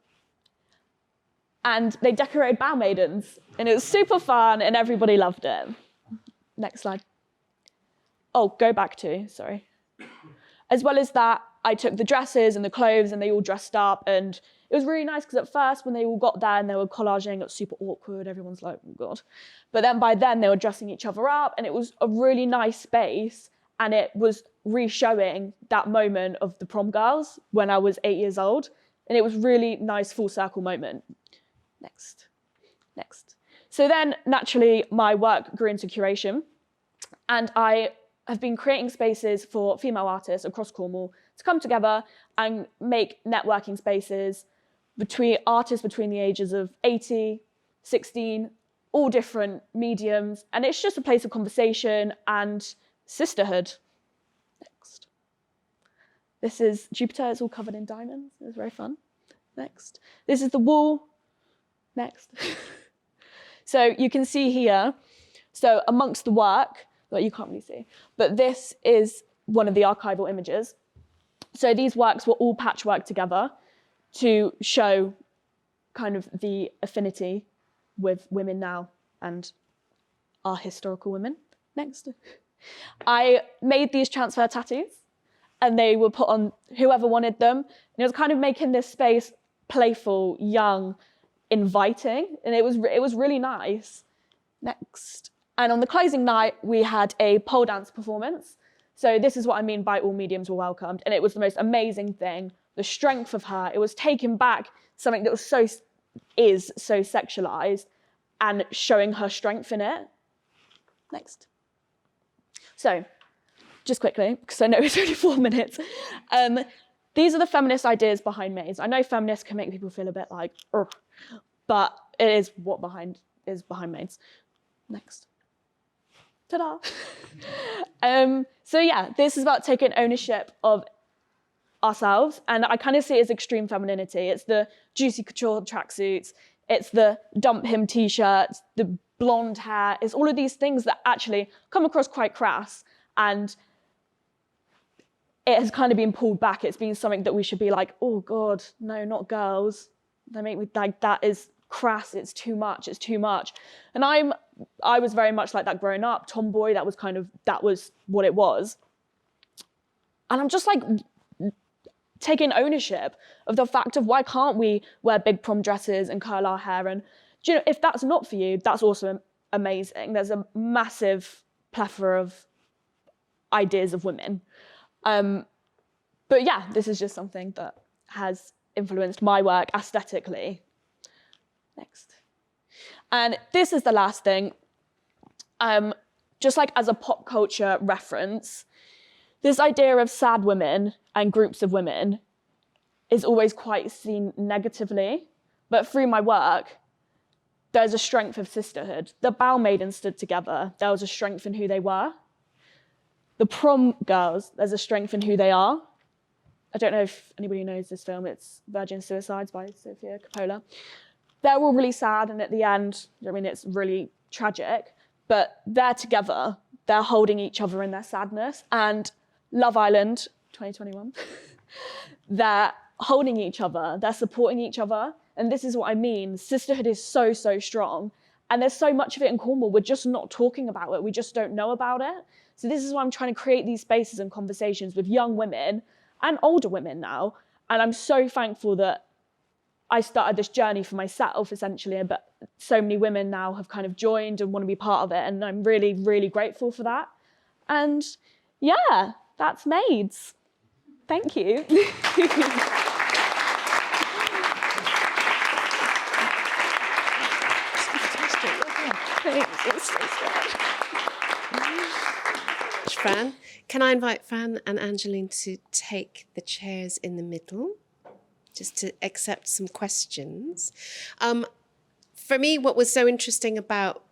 And they decorated Bow Maidens, and it was super fun, and everybody loved it. Next slide. Oh, go back to, sorry. As well as that, I took the dresses and the clothes and they all dressed up, and it was really nice because at first when they all got there and they were collaging, it was super awkward. Everyone's like, oh God. But then by then they were dressing each other up, and it was a really nice space, and it was re-showing that moment of the prom girls when I was 8 years old. And it was really nice full circle moment. Next. So then naturally my work grew into curation, and I have been creating spaces for female artists across Cornwall to come together and make networking spaces between artists between the ages of 80, 16, all different mediums. And it's just a place of conversation and sisterhood. Next. This is Jupiter. It's all covered in diamonds. It was very fun. Next. This is the wall. Next. So you can see here, so amongst the work, well, you can't really see, but this is one of the archival images. So these works were all patchworked together to show kind of the affinity with women now and our historical women. Next. I made these transfer tattoos, and they were put on whoever wanted them. And it was kind of making this space playful, young, inviting, and it was really nice. Next. And on the closing night, we had a pole dance performance. So this is what I mean by all mediums were welcomed, and it was the most amazing thing. The strength of her, it was taking back something that was so sexualized and showing her strength in it. Next. So, just quickly, because I know it's only 4 minutes. These are the feminist ideas behind maids. I know feminists can make people feel a bit like, ugh, but it is what is behind maids. Next. Ta-da. So yeah, this is about taking ownership of ourselves, and I kind of see it as extreme femininity. It's the juicy couture tracksuits, it's the dump him t-shirts, the blonde hair, it's all of these things that actually come across quite crass, and it has kind of been pulled back. It's been something that we should be like, oh God, no, not girls. They make me like, that is crass, it's too much. And I was very much like that growing up, tomboy, that was what it was. And I'm just like taking ownership of the fact of why can't we wear big prom dresses and curl our hair? And do you know, if that's not for you, that's also amazing. There's a massive plethora of ideas of women. But yeah, this is just something that has influenced my work aesthetically. Next. And this is the last thing. Just like as a pop culture reference, this idea of sad women and groups of women is always quite seen negatively. But through my work, there's a strength of sisterhood. The Bow Maidens stood together. There was a strength in who they were. The Prom Girls, there's a strength in who they are. I don't know if anybody knows this film. It's Virgin Suicides by Sofia Coppola. They're all really sad, and at the end, I mean, it's really tragic, but they're together. They're holding each other in their sadness. And Love Island, 2021, they're holding each other. They're supporting each other. And this is what I mean. Sisterhood is so, so strong. And there's so much of it in Cornwall. We're just not talking about it. We just don't know about it. So this is why I'm trying to create these spaces and conversations with young women and older women now. And I'm so thankful that I started this journey for myself, essentially, but so many women now have kind of joined and want to be part of it. And I'm really, really grateful for that. And yeah, that's Maids. Thank you. Fran, can I invite Fran and Angeline to take the chairs in the middle, just to accept some questions? For me, what was so interesting about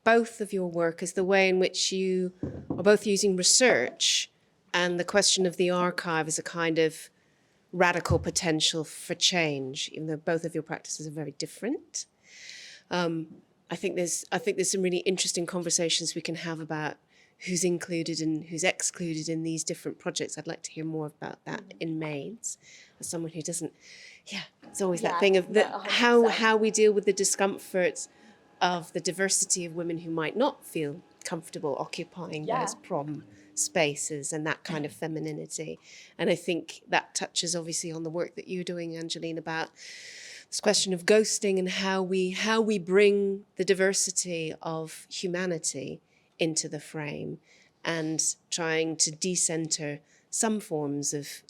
both of your work is the way in which you are both using research and the question of the archive as a kind of radical potential for change, even though both of your practices are very different. I think there's some really interesting conversations we can have about who's included and who's excluded in these different projects. I'd like to hear more about that in Maids. As someone who doesn't, it's always that thing of how we deal with the discomforts of the diversity of women who might not feel comfortable occupying those prom spaces and that kind of femininity. And I think that touches obviously on the work that you're doing, Angeline, about this question of ghosting and how we bring the diversity of humanity into the frame and trying to decenter some forms of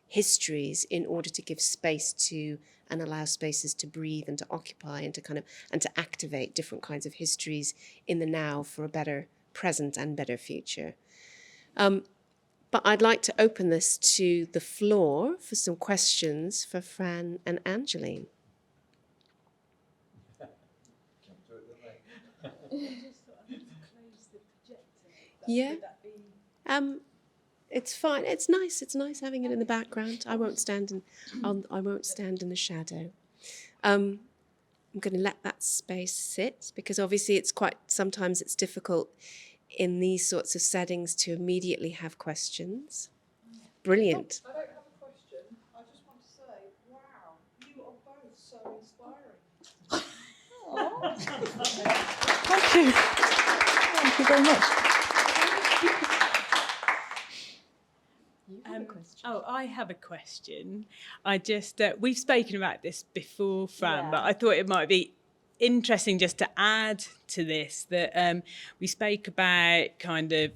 histories in order to give space to and allow spaces to breathe and to occupy and to activate different kinds of histories in the now for a better present and better future. But I'd like to open this to the floor for some questions for Fran and Angeline. Yeah. It's fine. It's nice. It's nice having it in the background. I won't stand in the shadow. I'm going to let that space sit because obviously sometimes it's difficult in these sorts of settings to immediately have questions. Brilliant. I don't have a question. I just want to say, wow, you are both so inspiring. Thank you. Thank you very much. I have a question. I just, we've spoken about this before, Fran, but I thought it might be interesting just to add to this that we spoke about kind of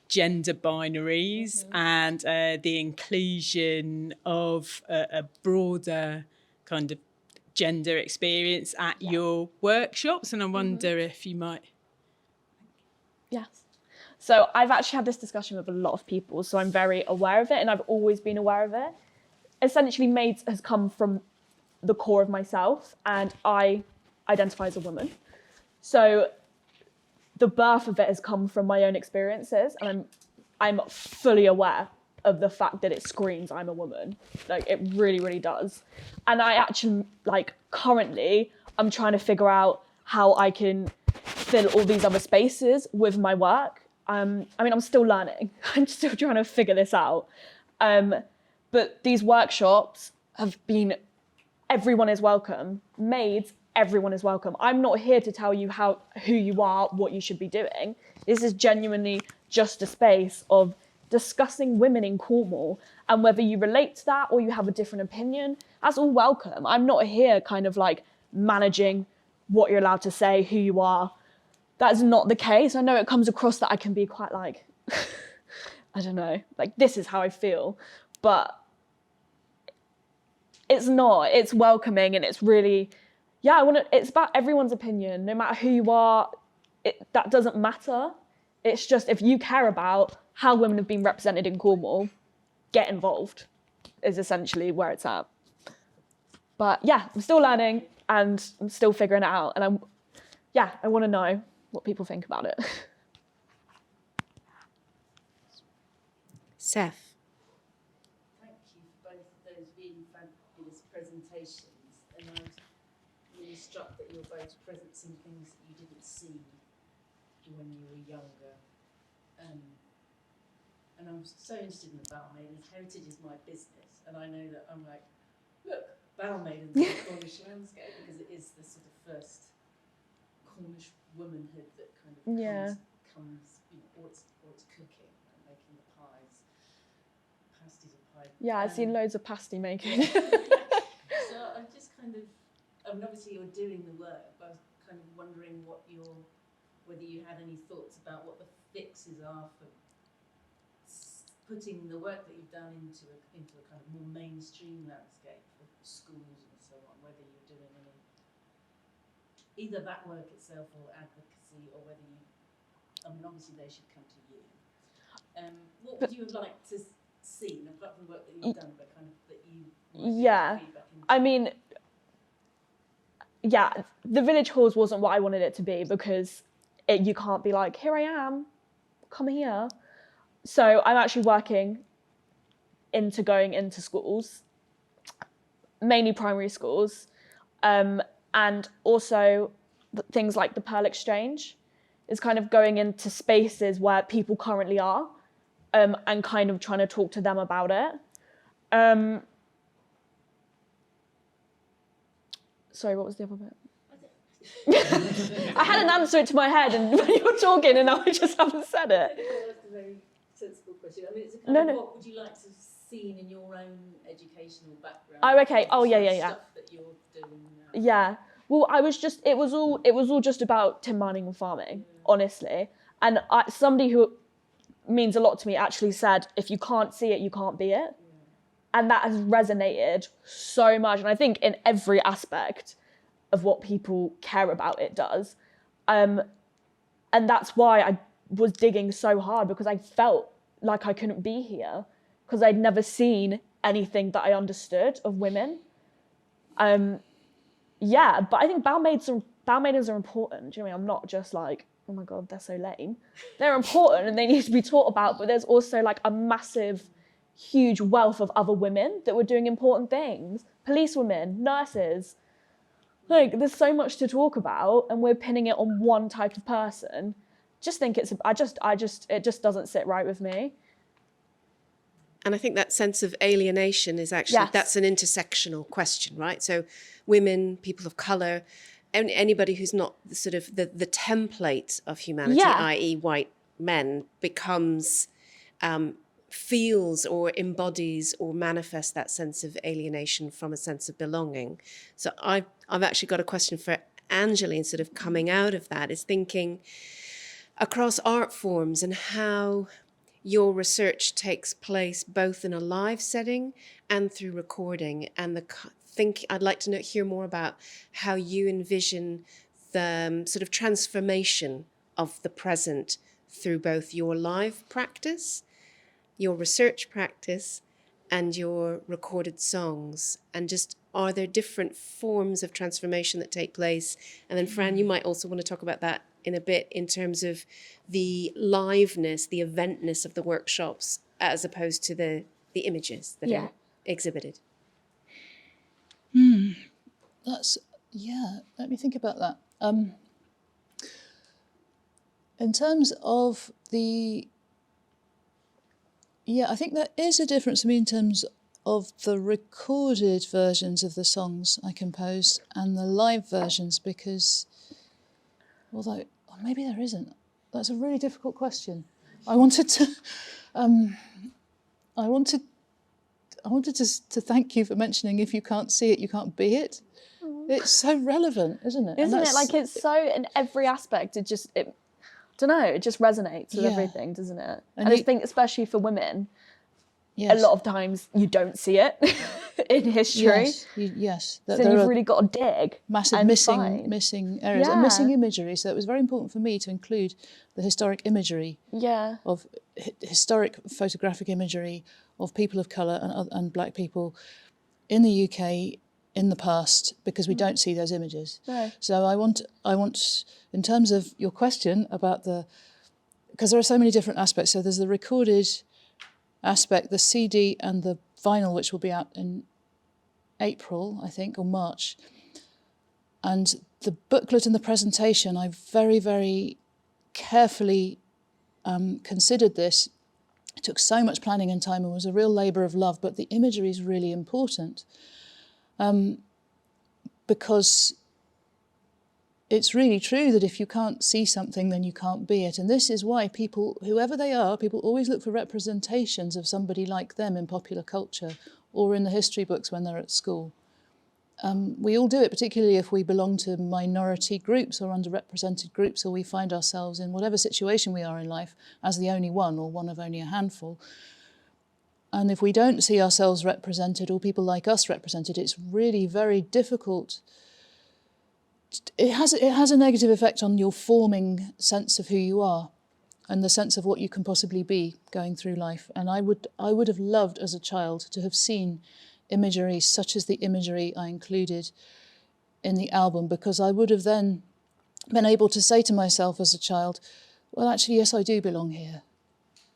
gender binaries and the inclusion of a broader kind of gender experience at your workshops. And I wonder if you might... Yes. So I've actually had this discussion with a lot of people, so I'm very aware of it, and I've always been aware of it. Essentially, Maids has come from the core of myself, and I identify as a woman. So the birth of it has come from my own experiences, and I'm fully aware of the fact that it screams I'm a woman. Like, it really, really does. And I actually, currently, I'm trying to figure out how I can fill all these other spaces with my work. I'm still learning. I'm still trying to figure this out. But these workshops have been, everyone is welcome. Maids, everyone is welcome. I'm not here to tell you who you are, what you should be doing. This is genuinely just a space of discussing women in Cornwall, and whether you relate to that or you have a different opinion, that's all welcome. I'm not here kind of managing what you're allowed to say, who you are. That is not the case. I know it comes across that I can be quite I don't know, this is how I feel, but it's not. It's welcoming, and it's really, it's about everyone's opinion, no matter who you are. That doesn't matter. It's just, if you care about how women have been represented in Cornwall, get involved, is essentially where it's at. But yeah, I'm still learning. and I'm still figuring it out. And I want to know what people think about it. Seth. Thank you for both of those really fabulous presentations, and I was really struck that you're both presencing things that you didn't see when you were younger. And I'm so interested in the Balmaidens. Heritage is my business, and I know that I'm like, look, Balmaidens in the Cornish landscape, because it is the sort of first Cornish womanhood that kind of comes, you know, or it's cooking and making the pies, pasties of pie. Yeah, I've seen loads of pasty making. So I'm just kind of, I mean, obviously you're doing the work, but I was kind of wondering whether you had any thoughts about what the fixes are for putting the work that you've done into a kind of more mainstream landscape for schools and so on, whether you're doing any, either that work itself or advocacy, or whether you, I mean, obviously they should come to you. What would you have liked to see, apart from the work that you've done, but kind of that you feedback into? I mean, the village halls wasn't what I wanted it to be, because you can't be like, here I am, come here. So I'm actually working into going into schools, mainly primary schools, and also things like the Pearl Exchange is kind of going into spaces where people currently are, and kind of trying to talk to them about it. Sorry, what was the other bit? I had an answer to my head, and when you were talking, and now I just haven't said it. That's a very sensible question. I mean, it's a kind of what would you like to have seen in your own educational background? Oh, okay. Oh, yeah. Stuff that you're doing now. Yeah. Well, it was all just about tin mining and farming, honestly. And somebody who means a lot to me actually said, if you can't see it, you can't be it. And that has resonated so much. And I think in every aspect of what people care about, it does. And that's why I was digging so hard, because I felt like I couldn't be here, because I'd never seen anything that I understood of women. But I think Balmaidens are important. Do you know what I mean? I'm not just like, oh my God, they're so lame. They're important and they need to be taught about, but there's also like a massive, huge wealth of other women that were doing important things. Policewomen, nurses. Like, there's so much to talk about, and we're pinning it on one type of person. It just doesn't sit right with me. And I think that sense of alienation is actually, that's an intersectional question, right? So women, people of colour, and anybody who's not sort of the template of humanity, i.e. white men, becomes, feels or embodies or manifests that sense of alienation from a sense of belonging. So I've actually got a question for Angeline, sort of coming out of that, is thinking across art forms and how your research takes place both in a live setting and through recording. And I'd like to hear more about how you envision the sort of transformation of the present through both your live practice, your research practice, and your recorded songs. And just, are there different forms of transformation that take place? And then Fran, you might also want to talk about that in a bit, in terms of the liveness, the eventness of the workshops, as opposed to the images that are exhibited. Let me think about that. In terms of I think there is a difference for me in terms of the recorded versions of the songs I composed and the live versions, because although maybe there isn't. That's a really difficult question. I wanted to thank you for mentioning, if you can't see it, you can't be it. It's so relevant, isn't it? Isn't it? Like, it's so, in every aspect, it just resonates with everything, doesn't it? And I think, especially for women, a lot of times you don't see it in history. Yes. So you've really got to dig. Massive missing areas and missing imagery. So it was very important for me to include the historic imagery of historic photographic imagery of people of colour and black people in the UK in the past because we don't see those images. No. So I want, in terms of your question about because there are so many different aspects. So there's the recorded aspect, the CD and the vinyl, which will be out in April, I think, or March. And the booklet and the presentation, I very, very carefully considered this. It took so much planning and time and was a real labour of love, but the imagery is really important because it's really true that if you can't see something, then you can't be it. And this is why people, whoever they are, people always look for representations of somebody like them in popular culture or in the history books when they're at school. We all do it, particularly if we belong to minority groups or underrepresented groups, or we find ourselves in whatever situation we are in life as the only one or one of only a handful. And if we don't see ourselves represented or people like us represented, it's really very difficult. It has a negative effect on your forming sense of who you are and the sense of what you can possibly be going through life. And I would have loved as a child to have seen imagery such as the imagery I included in the album, because I would have then been able to say to myself as a child, well, actually, yes, I do belong here.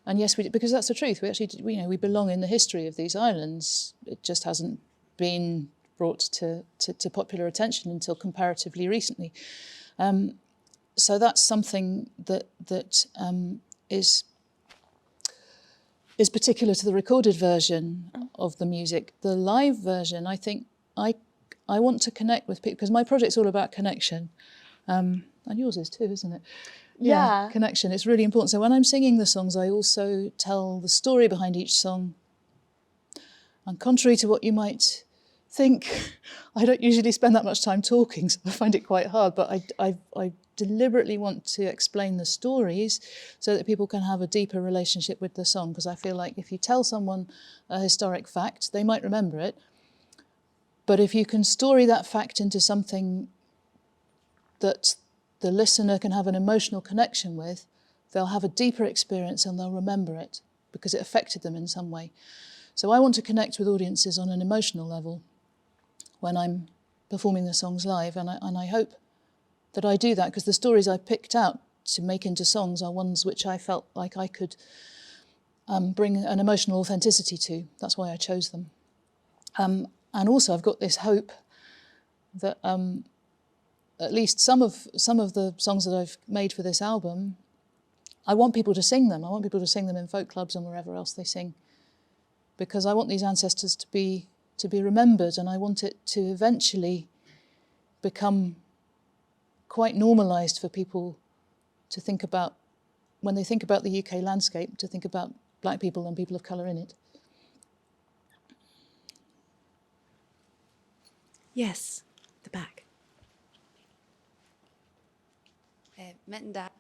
And yes, because that's the truth. We actually, we belong in the history of these islands. It just hasn't been brought to popular attention until comparatively recently. So that's something that is particular to the recorded version of the music. The live version, I think, I want to connect with people, because my project's all about connection. And yours is too, isn't it? Yeah. Connection, it's really important. So when I'm singing the songs, I also tell the story behind each song. And contrary to what you might think, I don't usually spend that much time talking, so I find it quite hard, but I deliberately want to explain the stories so that people can have a deeper relationship with the song, because I feel like if you tell someone a historic fact, they might remember it, but if you can story that fact into something that the listener can have an emotional connection with, they'll have a deeper experience and they'll remember it because it affected them in some way. So I want to connect with audiences on an emotional level when I'm performing the songs live, and I hope that I do that, because the stories I picked out to make into songs are ones which I felt like I could bring an emotional authenticity to. That's why I chose them. And also I've got this hope that at least some of the songs that I've made for this album, I want people to sing them. I want people to sing them in folk clubs and wherever else they sing, because I want these ancestors to be remembered, and I want it to eventually become quite normalised for people to think about, when they think about the UK landscape, to think about black people and people of colour in it. Yes, the back. Minda,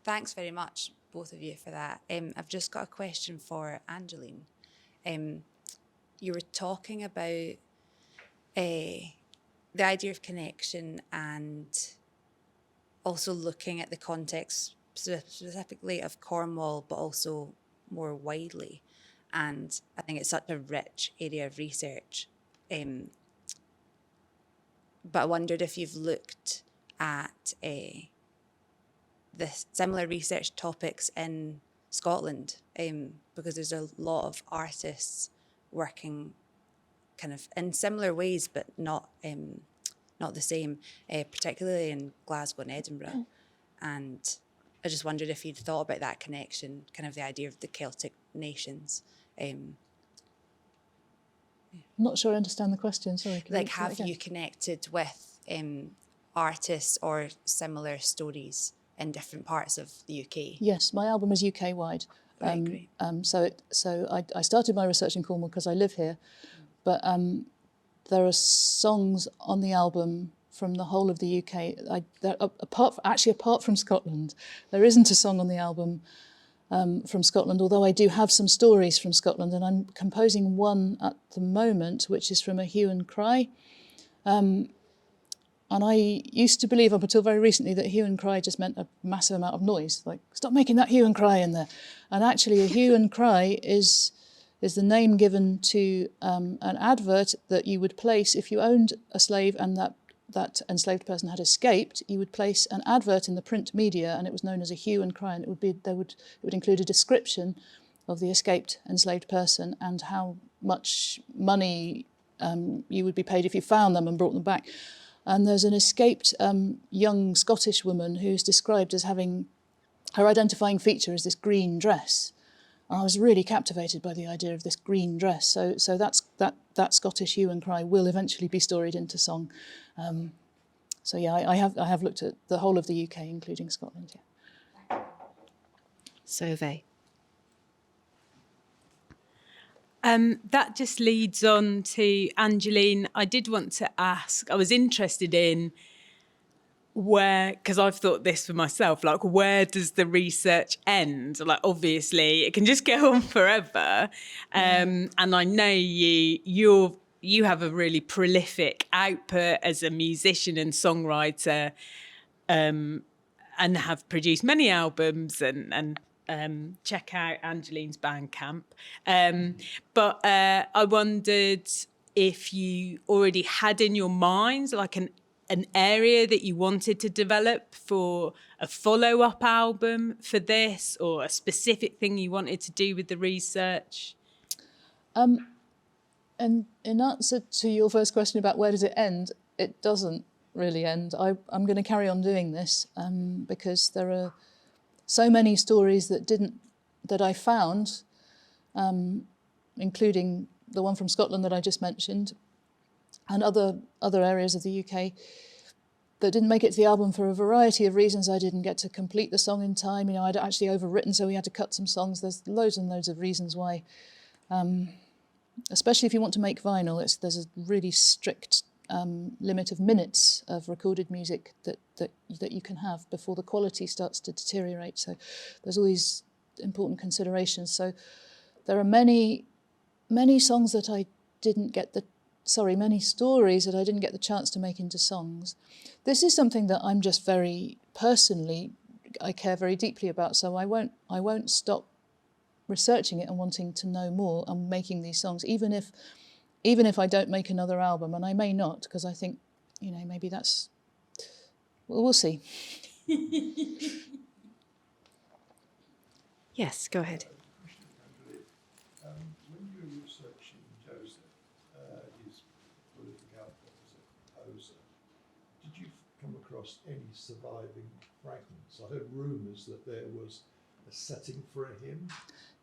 thanks very much, both of you, for that. I've just got a question for Angeline. You were talking about the idea of connection and also looking at the context specifically of Cornwall, but also more widely. And I think it's such a rich area of research. But I wondered if you've looked at the similar research topics in Scotland, because there's a lot of artists working kind of in similar ways, but not the same, particularly in Glasgow and Edinburgh. And I just wondered if you'd thought about that connection, kind of the idea of the Celtic nations. I'm not sure I understand the question, sorry. Like, have you connected with artists or similar stories in different parts of the UK? Yes, my album is UK-wide. Right, great. So I started my research in Cornwall because I live here, but there are songs on the album from the whole of the UK. Apart from Scotland, there isn't a song on the album from Scotland, although I do have some stories from Scotland, and I'm composing one at the moment, which is from a hue and cry. And I used to believe up until very recently that hue and cry just meant a massive amount of noise, like, stop making that hue and cry in there. And actually a hue and cry is is the name given to an advert that you would place if you owned a slave and that enslaved person had escaped. You would place an advert in the print media, and it was known as a hue and cry, and it would include a description of the escaped enslaved person and how much money you would be paid if you found them and brought them back. And there's an escaped young Scottish woman who's described as having, her identifying feature is this green dress. And I was really captivated by the idea of this green dress. So that Scottish hue and cry will eventually be storied into song. So yeah, I have looked at the whole of the UK, including Scotland. Yeah. Sovay. That just leads on to Angeline. I did want to ask, I was interested in where, because I've thought this for myself, like where does the research end? Like obviously it can just go on forever. And I know you have a really prolific output as a musician and songwriter, and have produced many albums and check out Angeline's Bandcamp. But I wondered if you already had in your mind like an area that you wanted to develop for a follow-up album for this, or a specific thing you wanted to do with the research? And in answer to your first question about where does it end, it doesn't really end. I'm going to carry on doing this because there are so many stories that I found, including the one from Scotland that I just mentioned, and other areas of the UK that didn't make it to the album for a variety of reasons. I didn't get to complete the song in time. You know, I'd actually overwritten, so we had to cut some songs. There's loads and loads of reasons why. Especially if you want to make vinyl, there's a really strict limit of minutes of recorded music that you can have before the quality starts to deteriorate. So there's all these important considerations. So there are many songs that I didn't get many stories that I didn't get the chance to make into songs. This is something that I'm just very personally, I care very deeply about. So I won't stop researching it and wanting to know more and making these songs, even if I don't make another album, and I may not, because I think, you know, maybe that's, well, we'll see. Yes, go ahead. When you were researching Joseph, his prolific output as a composer, did you come across any surviving fragments? I heard rumours that there was a setting for a hymn.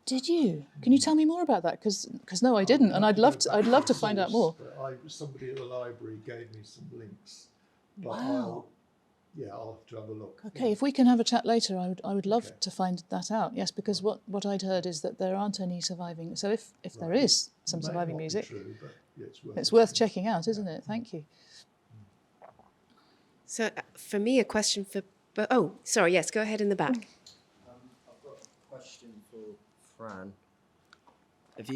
Did you? Can you tell me more about that? Because no, I didn't, and I'd love to find out more. Somebody at the library gave me some links. But Wow. I'll have to have a look. Okay, if we can have a chat later, I would love to find that out. Yes, because what I'd heard is that there aren't any surviving. So if there is some surviving music, true, but it's worth checking out, isn't it? Thank you. So for me, a question for... Oh, sorry, yes, go ahead in the back. I've got a question for Fran. Have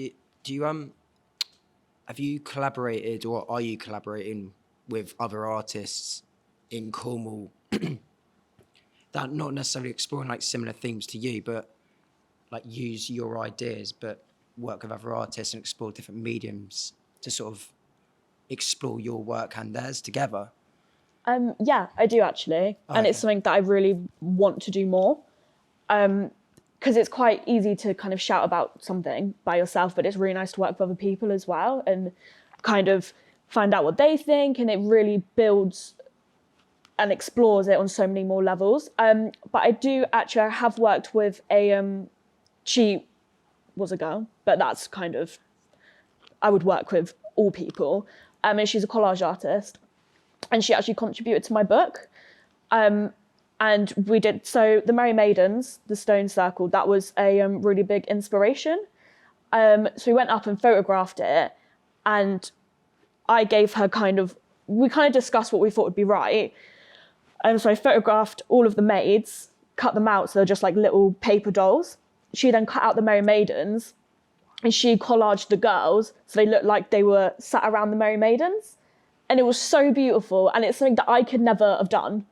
you collaborated, or are you collaborating with other artists in Cornwall that not necessarily exploring like similar themes to you, but like use your ideas, but work with other artists and explore different mediums to sort of explore your work and theirs together? Yeah, I do actually. Oh, and it's something that I really want to do more. Because it's quite easy to kind of shout about something by yourself, but it's really nice to work with other people as well and kind of find out what they think, and it really builds and explores it on so many more levels. But I have worked with she was a girl, but that's kind of, I would work with all people. And she's a collage artist, and she actually contributed to my book. And we did, so the Merry Maidens, the Stone Circle, that was a really big inspiration. So we went up and photographed it, and I gave her we kind of discussed what we thought would be right. So I photographed all of the maids, cut them out so they're just like little paper dolls. She then cut out the Merry Maidens, and she collaged the girls so they looked like they were sat around the Merry Maidens. And it was so beautiful, and it's something that I could never have done,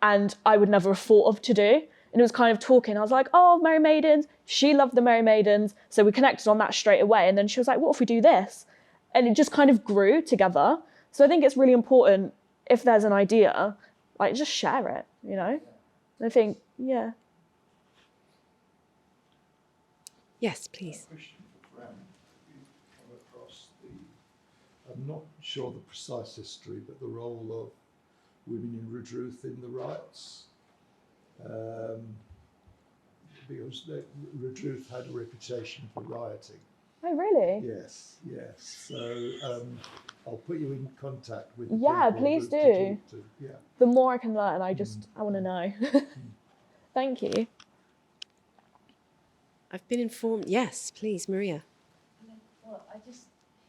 and I would never have thought of to do. And it was kind of talking. I was like, oh, Merry Maidens. She loved the Merry Maidens. So we connected on that straight away. And then she was like, what if we do this? And it just kind of grew together. So I think it's really important, if there's an idea, like just share it, you know? And I think, yeah. Yes, please. Question for Fran. You come across I'm not sure the precise history, but the role of women in Drudh in the rights. Because Drudh had a reputation for rioting. Oh, really? Yes, yes. So I'll put you in contact with the Yeah, people please to do. talk to. Yeah. The more I can learn, I want to know. Thank you. I've been informed. Yes, please, Maria. Well,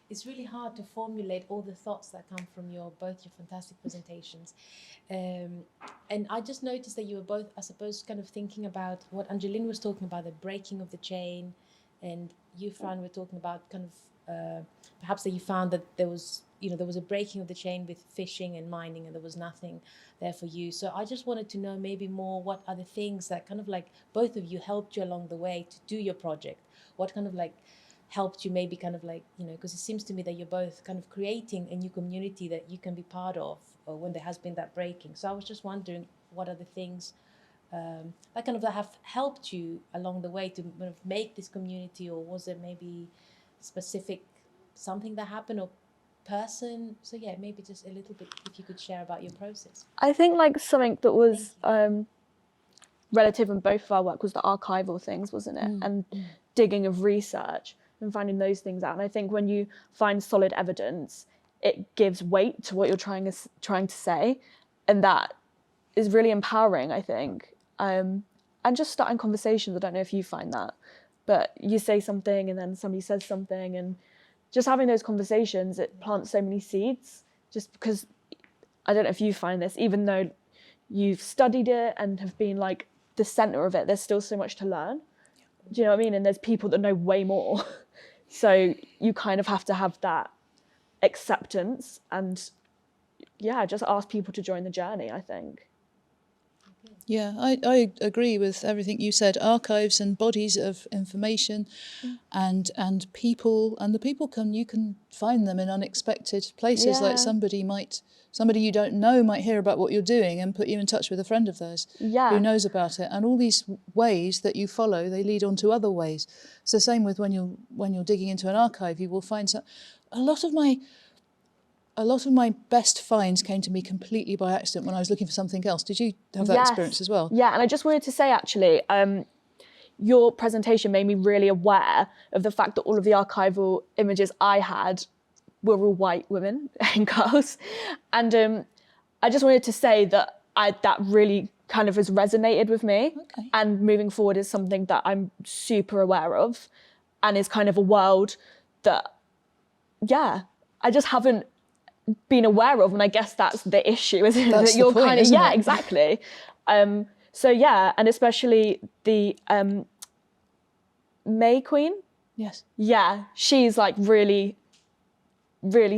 it's really hard to formulate all the thoughts that come from both your fantastic presentations. And I just noticed that you were both, I suppose, kind of thinking about what Angeline was talking about, the breaking of the chain, and you, Fran, were talking about kind of perhaps that you found that there was a breaking of the chain with fishing and mining, and there was nothing there for you. So I just wanted to know maybe more, what are the things that kind of like both of you helped you along the way to do your project? What kind of like helped you maybe kind of like, because it seems to me that you're both kind of creating a new community that you can be part of when there has been that breaking. So I was just wondering, what are the things that kind of have helped you along the way to kind of make this community, or was it maybe specific something that happened or person? So yeah, maybe just a little bit if you could share about your process. I think like something that was relative in both of our work was the archival things, wasn't it? And digging of research and finding those things out. And I think when you find solid evidence, it gives weight to what you're trying to say, and that is really empowering, I think. And just starting conversations. I don't know if you find that, but you say something and then somebody says something, and just having those conversations, it plants so many seeds. Just because, I don't know if you find this, even though you've studied it and have been like the center of it, there's still so much to learn. Do you know what I mean? And there's people that know way more. So you kind of have to have that acceptance and, yeah, just ask people to join the journey, I think. Yeah, I agree with everything you said. Archives and bodies of information and people, and the people you can find them in unexpected places. Yeah. Like somebody you don't know might hear about what you're doing and put you in touch with a friend of theirs who knows about it. And all these ways that you follow, they lead on to other ways. So same with when you're digging into an archive, you will find a lot of my best finds came to me completely by accident when I was looking for something else. Did you have that experience as well? Yeah, and I just wanted to say, actually, your presentation made me really aware of the fact that all of the archival images I had were all white women and girls. And I just wanted to say that that really kind of has resonated with me. Okay. And moving forward is something that I'm super aware of, and is kind of a world that, I just haven't been aware of, and I guess that's the issue, isn't it? That's that you're the point, kind of isn't it? exactly. So yeah, and especially the May Queen. Yes. Yeah, she's like really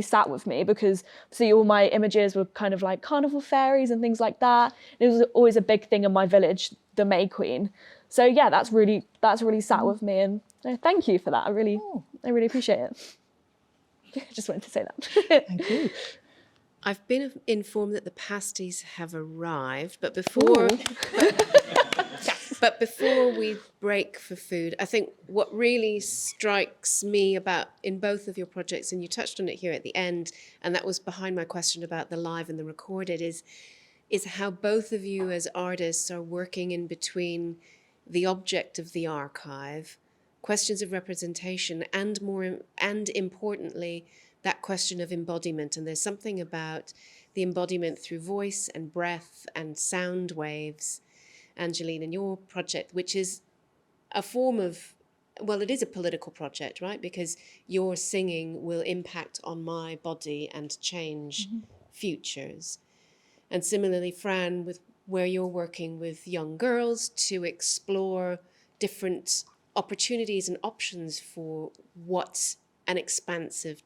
sat with me, because see, all my images were kind of like carnival fairies and things like that. It was always a big thing in my village, the May Queen. So yeah, that's really sat with me, and thank you for that. I really appreciate it. I just wanted to say that. Thank you. I've been informed that the pasties have arrived, but before we break for food, I think what really strikes me about in both of your projects, and you touched on it here at the end, and that was behind my question about the live and the recorded, is how both of you as artists are working in between the object of the archive, questions of representation, and importantly, that question of embodiment. And there's something about the embodiment through voice and breath and sound waves, Angeline, in your project, which is a form of, well, it is a political project, right? Because your singing will impact on my body and change futures. And similarly, Fran, with where you're working with young girls to explore different opportunities and options for what an expansive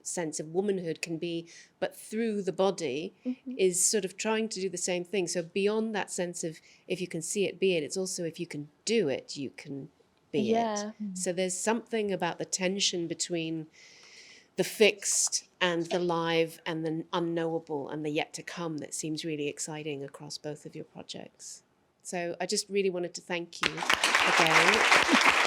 sense of womanhood can be, but through the body, is sort of trying to do the same thing. So beyond that sense of if you can see it, be it, it's also if you can do it, you can be it. So there's something about the tension between the fixed and the live and the unknowable and the yet to come that seems really exciting across both of your projects. So I just really wanted to thank you again.